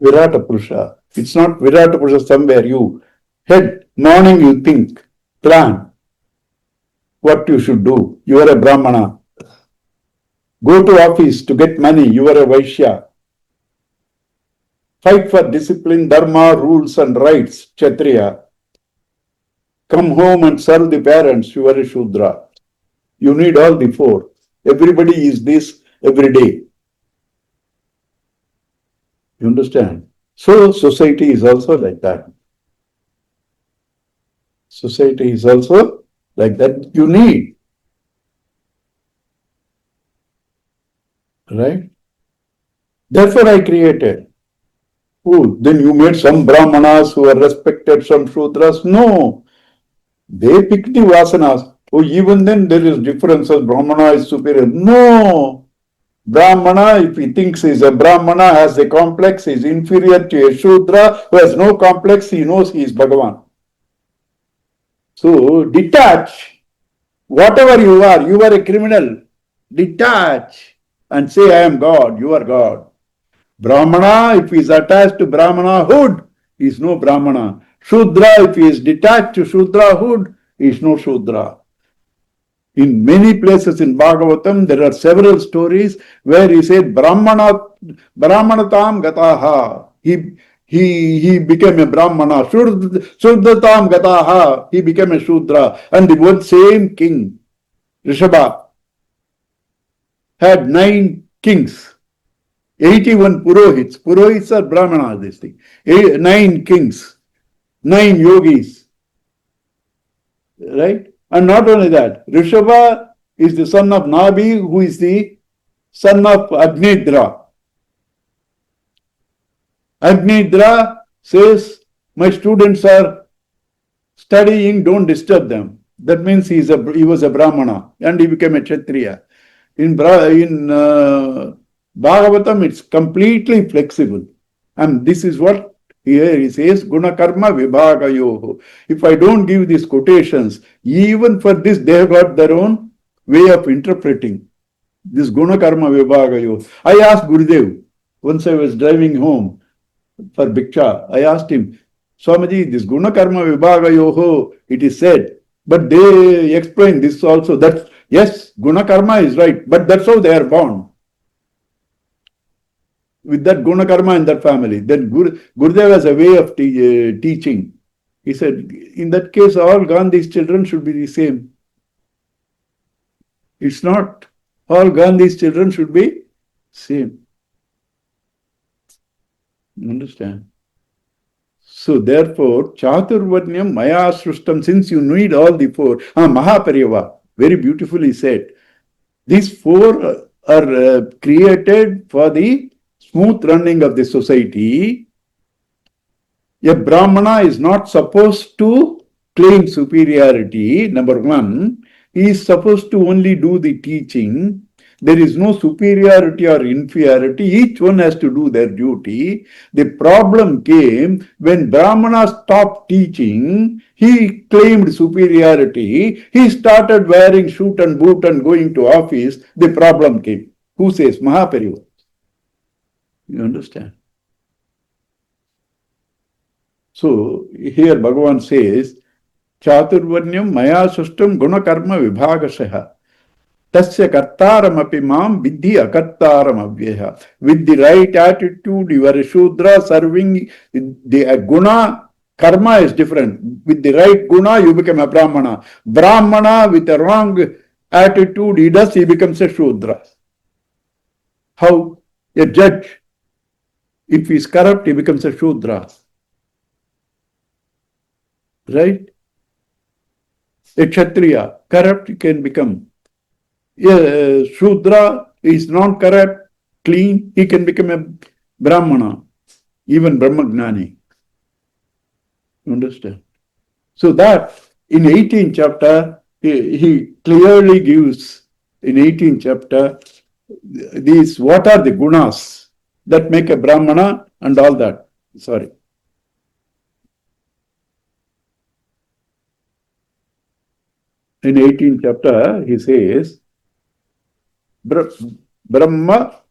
Virata Purusha. It's not Virata Purusha somewhere. You head, morning you think, plan what you should do. You are a Brahmana. Go to office to get money. You are a Vaishya. Fight for discipline, dharma, rules and rights. Kshatriya. Come home and serve the parents. You are a Shudra. You need all the four. Everybody is this every day. You understand? So society is also like that. Society is also like that. You need. Right? Therefore I created. Oh, then you made some Brahmanas who are respected, some Shudras. No. They pick the Vasanas. Oh, even then there is differences. Brahmana is superior. No. Brahmana, if he thinks he is a Brahmana, has a complex, is inferior to a Shudra who has no complex, he knows he is Bhagavan. So detach. Whatever you are a criminal. Detach and say, I am God, you are God. Brahmana, if he is attached to Brahmanahood, he is no Brahmana. Shudra, if he is detached to Shudrahood, he is no Shudra. In many places in Bhagavatam, there are several stories where he said, Brahmanatam gataha. He became a Brahmana. Shuddatam gataha. He became a Shudra. And the one same king, Rishabha, had 9 kings, 81 Purohits. Purohits are Brahmanas, this thing. 9 kings, 9 yogis. Right? And not only that, Rishabha is the son of Nabi, who is the son of Agnidra. Agnidra says, my students are studying, don't disturb them. That means he was a Brahmana and he became a Kshatriya. In Bhagavatam, it's completely flexible. And this is what here he says, Guna Karma Vibhagayoho. If I don't give these quotations, even for this, they have got their own way of interpreting this Guna Karma Vibhagayoho. I asked Gurudev, once I was driving home for Bhiksha, I asked him, Swamiji, this Guna Karma Vibhagayoho, it is said, but they explain this also, that yes, Guna Karma is right, but that's how they are born. With that Guna Karma in that family. Then Gurudev has a way of teaching. He said, in that case, all Gandhi's children should be the same. It's not. All Gandhi's children should be same. You understand? So therefore, Chaturvarnyam Maya Srustam, since you need all the four, Mahapariyava, very beautifully said. These four are created for the smooth running of the society. A Brahmana is not supposed to claim superiority, number one. He is supposed to only do the teaching. There is no superiority or inferiority. Each one has to do their duty. The problem came when Brahmana stopped teaching. He claimed superiority. He started wearing suit and boot and going to office. The problem came. Who says? Mahapariyava. You understand? So here Bhagavan says, Chaturvarnyam maya sustam guna karma vibhagashaha. Tasya kartaram api mam vidhi akartaram avyaha. With the right attitude, you are a Shudra serving the guna. Karma is different. With the right guna, you become a Brahmana. Brahmana with a wrong attitude, he becomes a Shudra. How? A judge. If he is corrupt, he becomes a Shudra. Right? A Kshatriya, corrupt can become. A Shudra is non-corrupt, clean, he can become a Brahmana, even Brahmagnani. You understand? So that in 18th chapter, he clearly gives, in 18th chapter, these, what are the gunas that make a Brahmana and all that. Sorry. In 18th chapter, he says, Brahmana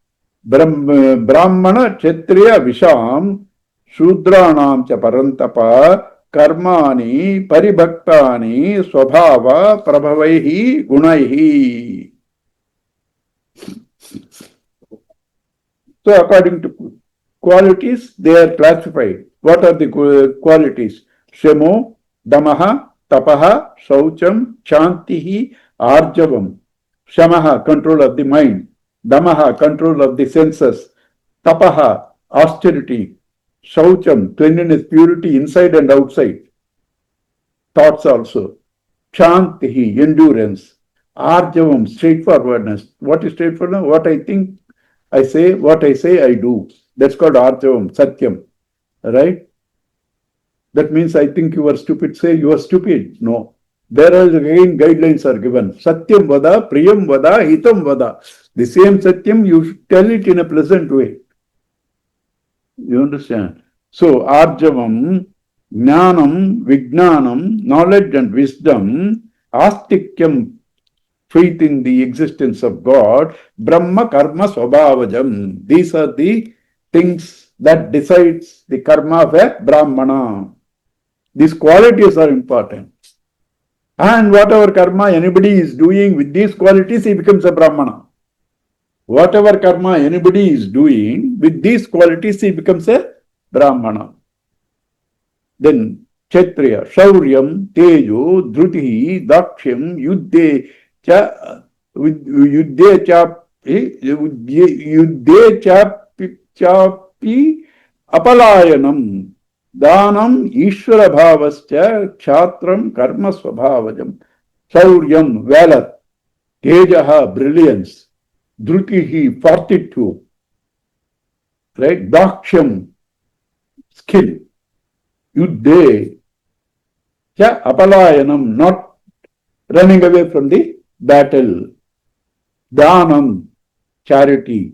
Kshatriya Visham Shudranam cha Parantapa Karmani Paribhaktani Swabhava Prabhavaihi Gunaihi. So according to qualities, they are classified. What are the qualities? Shemo, Damaha, Tapaha, Shaucham, Chantihi, Arjavam. Shamaha, control of the mind. Damaha, control of the senses. Tapaha, austerity. Shaucham, cleanliness, purity inside and outside. Thoughts also. Chantihi, endurance. Arjavam, straightforwardness. What is straightforwardness? What I think, I say. What I say, I do. That's called Arjavam, Satyam. Right? That means I think you are stupid. Say you are stupid. No. There are again guidelines are given. Satyam vada, priyam vada, hitam vada. The same Satyam, you should tell it in a pleasant way. You understand? So, Arjavam, Jnanam, Vijnanam, knowledge and wisdom, Astikyam, faith in the existence of God, Brahma Karma Swabhavajam. These are the things that decides the karma of a Brahmana. These qualities are important. And whatever karma anybody is doing with these qualities, he becomes a Brahmana. Whatever karma anybody is doing with these qualities, he becomes a Brahmana. Then Kshatriya, Shauryam, Tejo, Dhruti, Dakshyam, Yuddhe cha, Yuddhe chapi, Apalayanam. Dhanam Ishvara Bhavascha Kshatram Karma Swabhavajam. Shauryam, valor. Tejaha, brilliance. Dhrutihi, fortitude. Right? Dakshyam, skill. Yuddhe cha apalayanam, not running away from the battle. Dhanam, charity.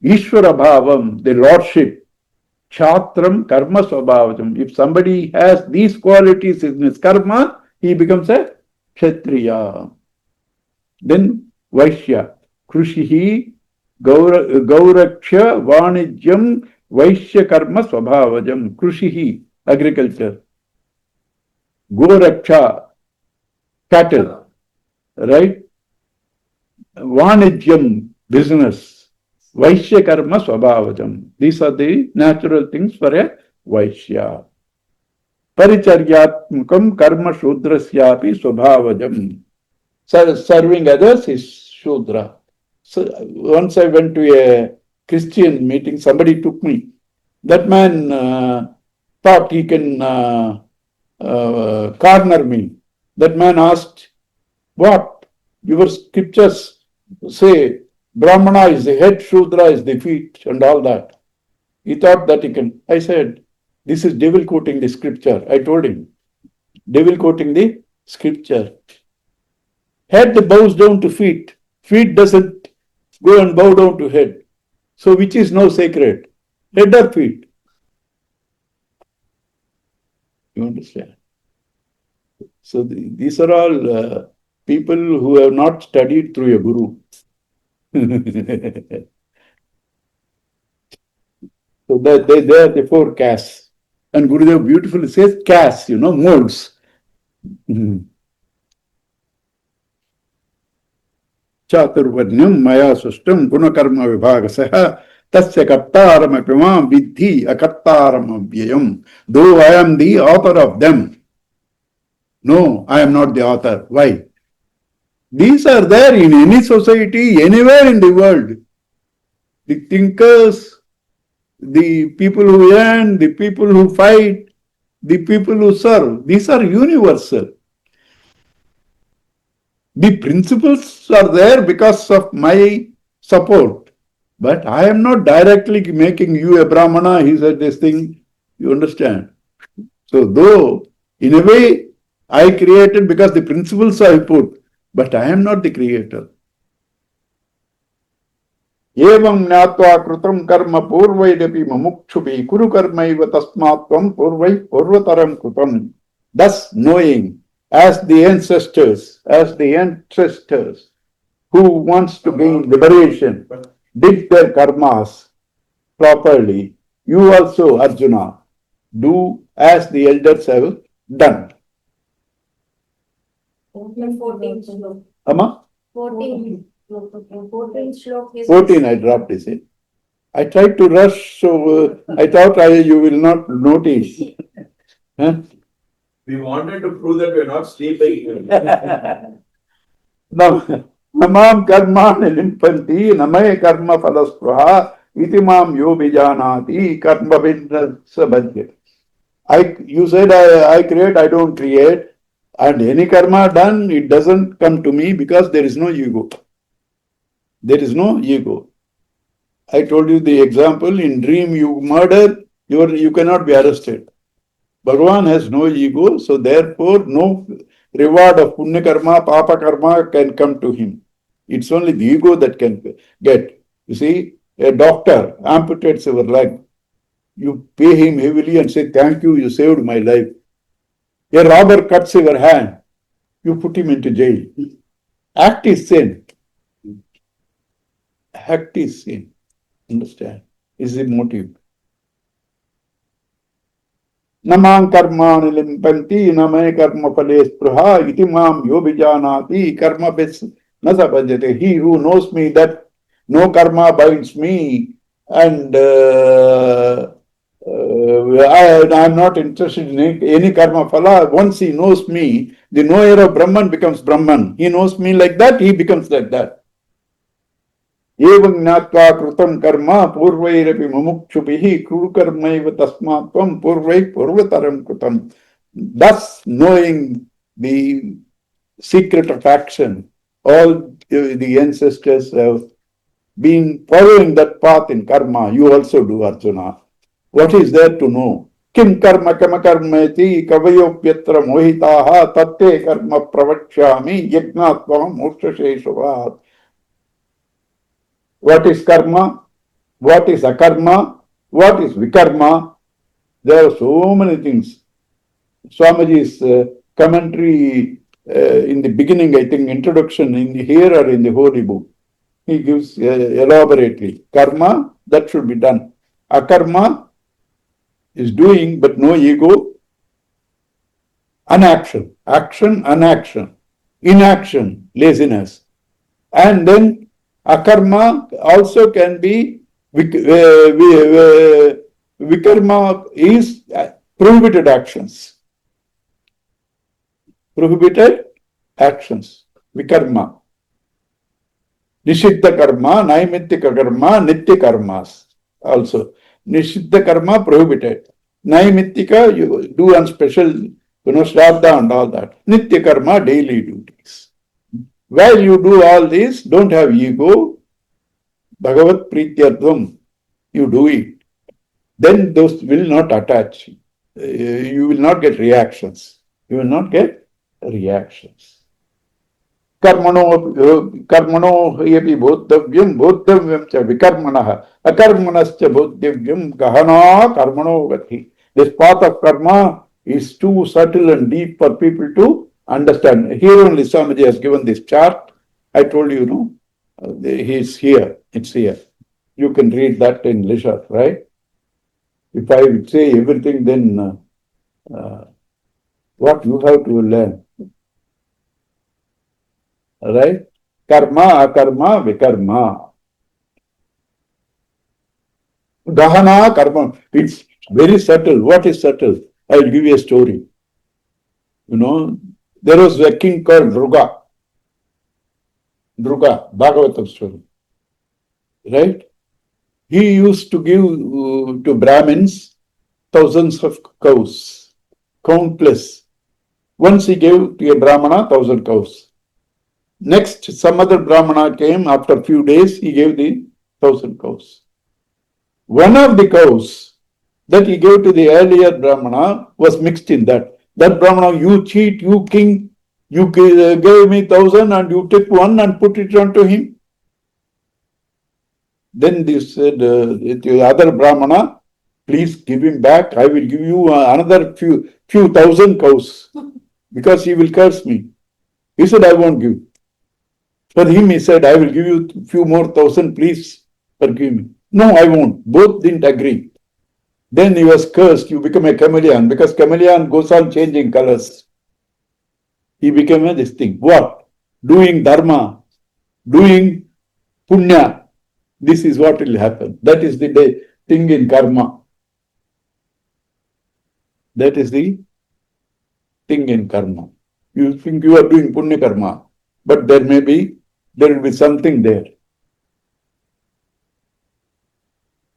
Ishvara Bhavam, the lordship. Kshatram karma swabhavajam. If somebody has these qualities in his karma, he becomes a Kshatriya. Then Vaishya. Krushihi, Gauraksha, Vanijyam, Vaishya karma swabhavajam. Krushihi, agriculture. Goraksha, cattle. Right? Vanijyam, business. Vaishya karma swabhavajam. These are the natural things for a Vaishya. Paricharyatmakam karma shudrasyapi swabhavajam. Serving others is Shudra. So once I went to a Christian meeting, somebody took me. That man thought he can corner me. That man asked, what? Your scriptures say Brahmana is the head, Shudra is the feet, and all that. He thought that he can. I said, this is devil quoting the scripture. I told him, devil quoting the scripture. Head bows down to feet. Feet doesn't go and bow down to head. So which is now sacred? Head or feet? You understand? So these are all people who have not studied through a guru. So they are the four castes. And Gurudev beautifully says castes, modes. Chaturvarnyam maya sustam gunakarma vibhagasah tasya kartaram apimam vidhi akartaram avyayam. Though I am the author of them. No, I am not the author. Why? These are there in any society, anywhere in the world. The thinkers, the people who earn, the people who fight, the people who serve. These are universal. The principles are there because of my support. But I am not directly making you a Brahmana, he said this thing. You understand? So though, in a way, I created because the principles I put, but I am not the creator. Evam nyatva krutam karma purvaidapi mamukchupi kuru karmaiva tasmatvam purvai purvataram krutam. Thus knowing, as the ancestors who wants to gain liberation, did their karmas properly, you also, Arjuna, do as the elders have done. 14 slok. Amma? 14 slok is 14 I dropped, is it? I tried to rush, so I thought you will not notice. Huh? We wanted to prove that we are not sleeping. Namam karmani limpanti namay karma phalaspraha itimam yo vijanati karma vinna sabhajya. You said I create, I don't create. And any karma done, it doesn't come to me because there is no ego. There is no ego. I told you the example, in dream you murder, you cannot be arrested. Bhagavan has no ego, so therefore no reward of punya karma, papa karma can come to him. It's only the ego that can get. You see, a doctor amputates your leg. You pay him heavily and say, thank you, you saved my life. A robber cuts your hand. You put him into jail. Act is sin. Act is sin. Understand? Is the motive. Namam karmani limpanti namay karma phale spruha iti mam yo vijanati karma vis nasa bhajate. He who knows me that no karma binds me and I am not interested in any karma phala. Once he knows me, the knower of Brahman becomes Brahman. He knows me like that, he becomes like that. Evam gnatva krutam karma purvairapi mumukchupihi kuru karmaiva tasmatvam purvai purvataram krutam. Thus knowing the secret of action, all the ancestors have been following that path in karma. You also do, Arjuna. What is there to know? Kim karma kama karmeti kavayopyatra mohitaha tatte karma pravachyami yajnatvam moksha. What is karma? What is akarma? What is vikarma? There are so many things. Swamiji's commentary in the beginning, I think, introduction in here or in the holy book, he gives elaborately. Karma, that should be done. Akarma is doing, but no ego. Anaction, action, anaction. Inaction, laziness. And then akarma also can be, vikarma is prohibited actions. prohibited actions, vikarma. Nishiddha karma, naimittika karma, nitya karmas. Also, nishiddha karma prohibited. Naimittika, you do on special, shraddha and all that. Nitya karma, daily duties. While you do all this, don't have ego. Bhagavat prityardvam, you do it. Then those will not attach. You will not get reactions. You will not get reactions. कर्मणो कर्मणो यदि बोद्धव्यम बोद्धव्यम च विकर्मणः अकर्मणश्च बोद्धव्यम गहना कर्मणो गति. This path of karma is too subtle and deep for people to understand. Here only Swamiji has given this chart. I told you, no, he is here. It's here. You can read that in leisure, right? If I would say everything, then what you have to learn. Right? Karma, akarma, vikarma. Gahana, karma. It's very subtle. What is subtle? I will give you a story. There was a king called Dhruga. Dhruga, Bhagavatam story. Right? He used to give to Brahmins thousands of cows, countless. Once he gave to a Brahmana 1,000 cows. Next, some other Brahmana came after a few days, he gave the 1,000 cows. One of the cows that he gave to the earlier Brahmana was mixed in that. That Brahmana, you cheat, you king, you gave me 1,000 and you took one and put it onto him. Then they said, the other Brahmana, please give him back. I will give you another few thousand cows because he will curse me. He said, I won't give. For him, he said, I will give you a few more thousand, please forgive me. No, I won't. Both didn't agree. Then he was cursed. You become a chameleon because chameleon goes on changing colors. He became this thing. What? Doing dharma, doing punya. This is what will happen. That is the thing in karma. That is the thing in karma. You think you are doing punya karma, but there will be something there.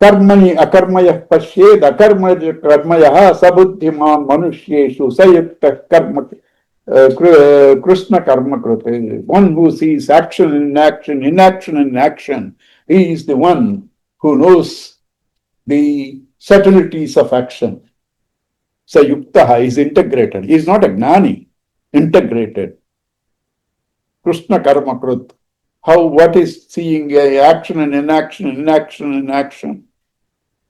Karmani akarmayah pashyed akarmayah sabuddhiman manusyeshu sayukta karma Krishna karma krute. One who sees action in action, inaction in action, he is the one who knows the subtleties of action. Sayuktaha is integrated. He is not a gnani, integrated. Krishna karma krut. What is seeing action and inaction, inaction and action?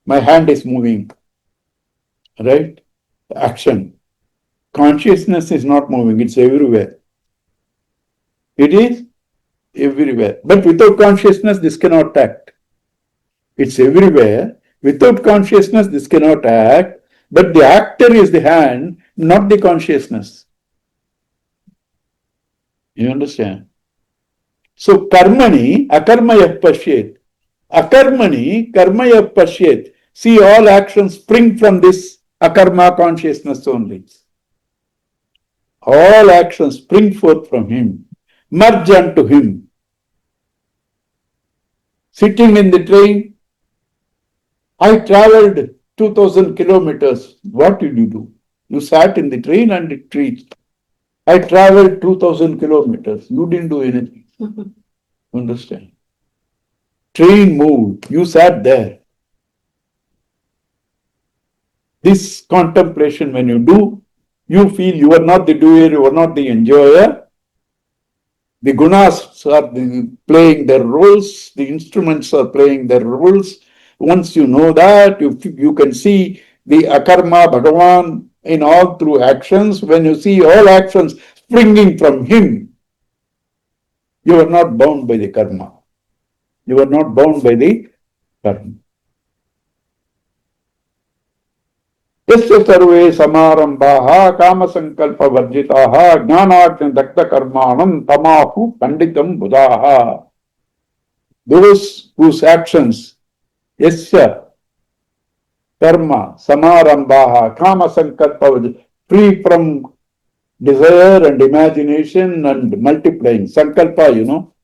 My hand is moving, right? Action. Consciousness is not moving, it's everywhere. It is everywhere. But without consciousness, this cannot act. It's everywhere. Without consciousness, this cannot act. But the actor is the hand, not the consciousness. You understand? So, karmani, akarmaya pashyet. Akarmani, karmaya pashyet. See, all actions spring from this akarma consciousness only. All actions spring forth from him, merge unto him. Sitting in the train, I traveled 2,000 kilometers. What did you do? You sat in the train and it reached. I traveled 2,000 kilometers. You didn't do anything. Understand? Train moved. You sat there. This contemplation, when you do, you feel you are not the doer, you are not the enjoyer. The gunas are playing their roles, the instruments are playing their roles. Once you know that, you can see the akarma, Bhagavan in all through actions. When you see all actions springing from him, you are not bound by the karma. You are not bound by the karma. Yasya sarve samarambaha kama sankalpa varjitaha jnanagni dakta karmanam tamahu panditam buddhaha. Those whose actions, yasya karma samarambaha kama sankalpa, free from desire and imagination and multiplying. Sankalpa, you know.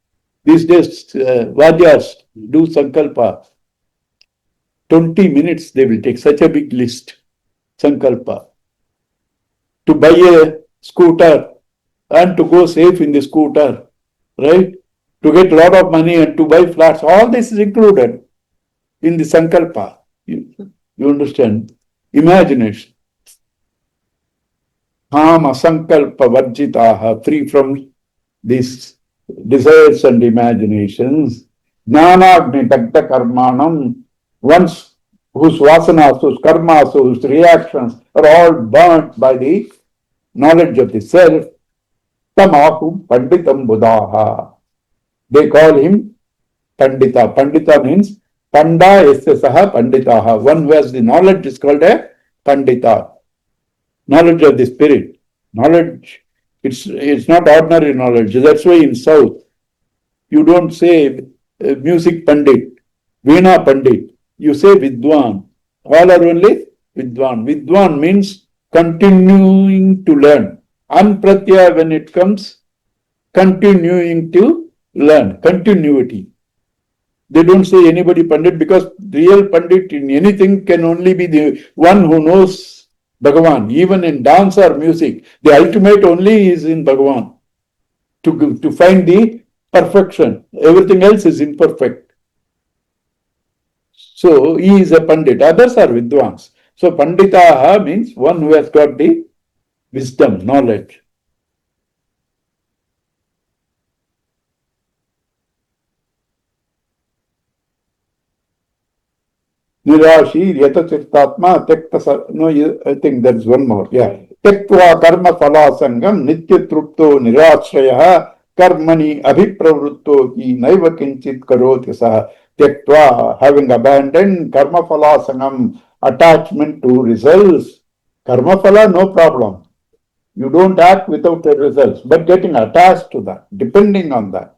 These days, Vadyas do Sankalpa. 20 minutes they will take such a big list. Sankalpa. To buy a scooter and to go safe in the scooter, right? To get a lot of money and to buy flats. All this is included in the Sankalpa. You understand? Imagination. Kama Sankalpa Varjitaha, free from these desires and imaginations. Jnanagni Dagda Karmanam, ones whose vasanas, whose karmas, whose reactions are all burnt by the knowledge of the self. Tamahu Panditam Buddhaha. They call him Pandita. Pandita means Panda Yasasaha Panditaha. One who has the knowledge is called a Pandita. Knowledge of the spirit. Knowledge, it's not ordinary knowledge. That's why in South, you don't say music Pandit, Veena Pandit. You say Vidwan. All are only Vidwan. Vidwan means continuing to learn. Anpratyaya, when it comes, continuing to learn. Continuity. They don't say anybody Pandit because real Pandit in anything can only be the one who knows Bhagavan. Even in dance or music, the ultimate only is in Bhagavan. To find the perfection. Everything else is imperfect. So he is a Pandit. Others are Vidwans. So Panditaha means one who has got the wisdom, knowledge. Nirashi, Yata Chittatma, Tekta, no, I think there's one more. Yeah. Tektva karma phalasangam, nitya trupto nirashraya, karmani abhipravrutto ki naiva kinchit karoti saha. Tektva, having abandoned karma phalasangam, attachment to results. Karma phala, no problem. You don't act without the results, but getting attached to that, depending on that.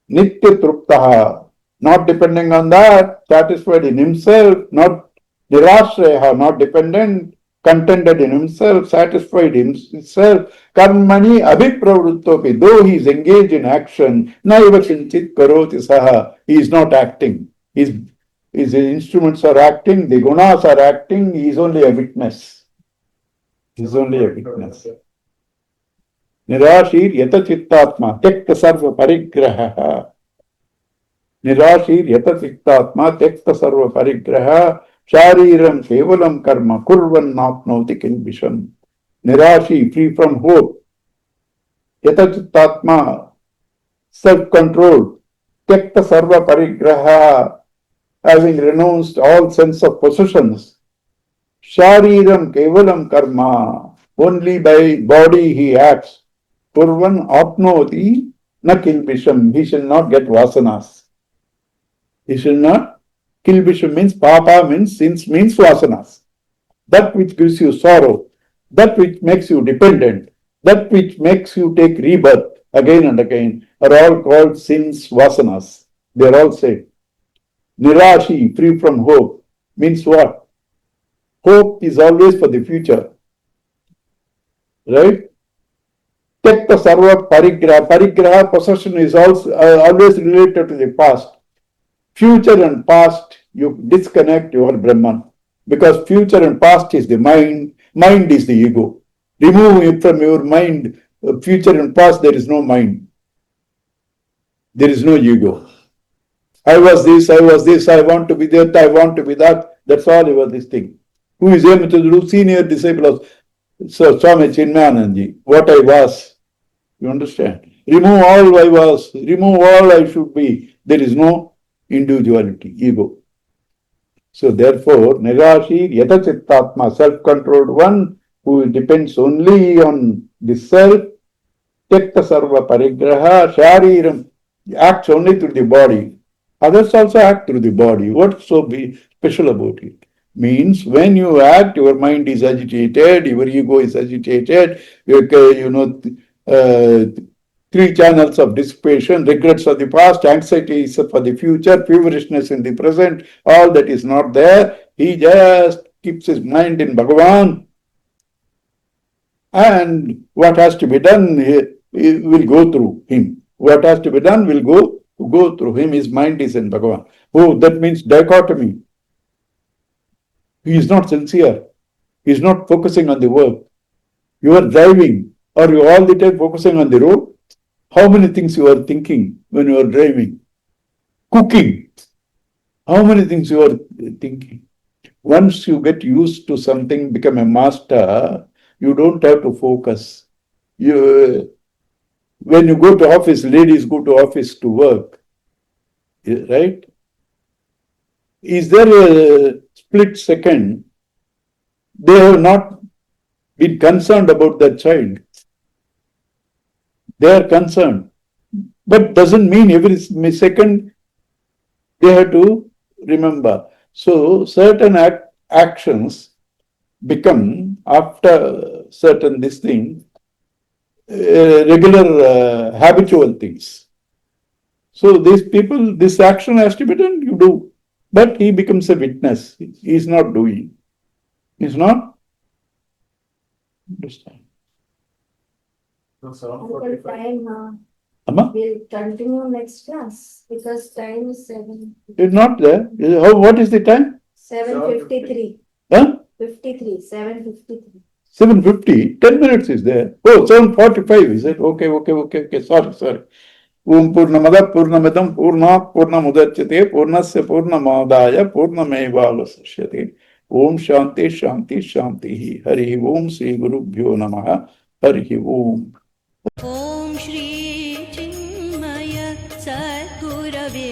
Nitya truptaha, not depending on that, satisfied in himself, not nirashreha, not dependent, contented in himself, satisfied in himself. Karmani abhipravruttopi, though he is engaged in action, naiva kinchit karoti saha, he is not acting. His instruments are acting, the gunas are acting, he is only a witness. He is only a witness. Nirashir yata chittatma, tekta sarva parigraha. Nirashir yata chittatma, tekta sarva parigraha, shariram kevalam karma, kurvan napnoti kilbisham. Nirashi, free from hope. Yata chittatma, self-control. Tekta sarva parigraha, having renounced all sense of possessions. Shariram kevalam karma, only by body he acts. Purvan apnoti na kilbisham, he shall not get vasanas. He shall not. Kilbisham means papa, means sins, means vasanas. That which gives you sorrow, that which makes you dependent, that which makes you take rebirth again and again, are all called sins, vasanas. They are all said. Nirashi, free from hope, means what? Hope is always for the future. Right? Tekta sarva parigraha. Parigraha, possession, is also always related to the past. Future and past, you disconnect your Brahman. Because future and past is the mind, mind is the ego. Remove it from your mind, future and past, there is no mind. There is no ego. I was this, I want to be that, I want to be that. That's all about this thing. Who is able to do? Senior disciple of Swami Chinmayananji. What I was. You understand? Remove all I was, remove all I should be. There is no individuality, ego. So therefore, Nirashi, Yata Chittatma, self-controlled one who depends only on the self, Tekta Sarva Parigraha, Shariram, acts only through the body. Others also act through the body. What's so special about it? Means when you act, your mind is agitated, your ego is agitated, three channels of dissipation, regrets of the past, anxieties for the future, feverishness in the present, all that is not there. He just keeps his mind in Bhagavan and what has to be done will go through him. What has to be done will go through him. His mind is in Bhagavan. Oh, that means dichotomy. He is not sincere. He is not focusing on the work. You are driving. Are you all the time focusing on the road? How many things you are thinking when you are driving? Cooking. How many things you are thinking? Once you get used to something, become a master, you don't have to focus. When you go to office, ladies go to office to work, right? Is there a split second they have not been concerned about that child? They are concerned, but doesn't mean every second they have to remember. So certain actions become, after certain this thing, regular habitual things. So these people, this action has to be done, you do. But he becomes a witness. He is not doing. He is not. Understand? So Uncle 7:45. time Amma? will continue next class because time is It's not there. What is the time? 7:53. Huh? 53. 7:53. 7:50. 10 minutes is there. Oh, 7:45 is it? Okay. Sorry. Om Purnamada Purnamidam Purna Purnamudachyate Purnasya Purnamadaya Purnamevavasashyate. Om Shanti. Hari Om Sri Guru Bhyo Namaha. Hari Om. Om Shri Chinmay सद्गुरवे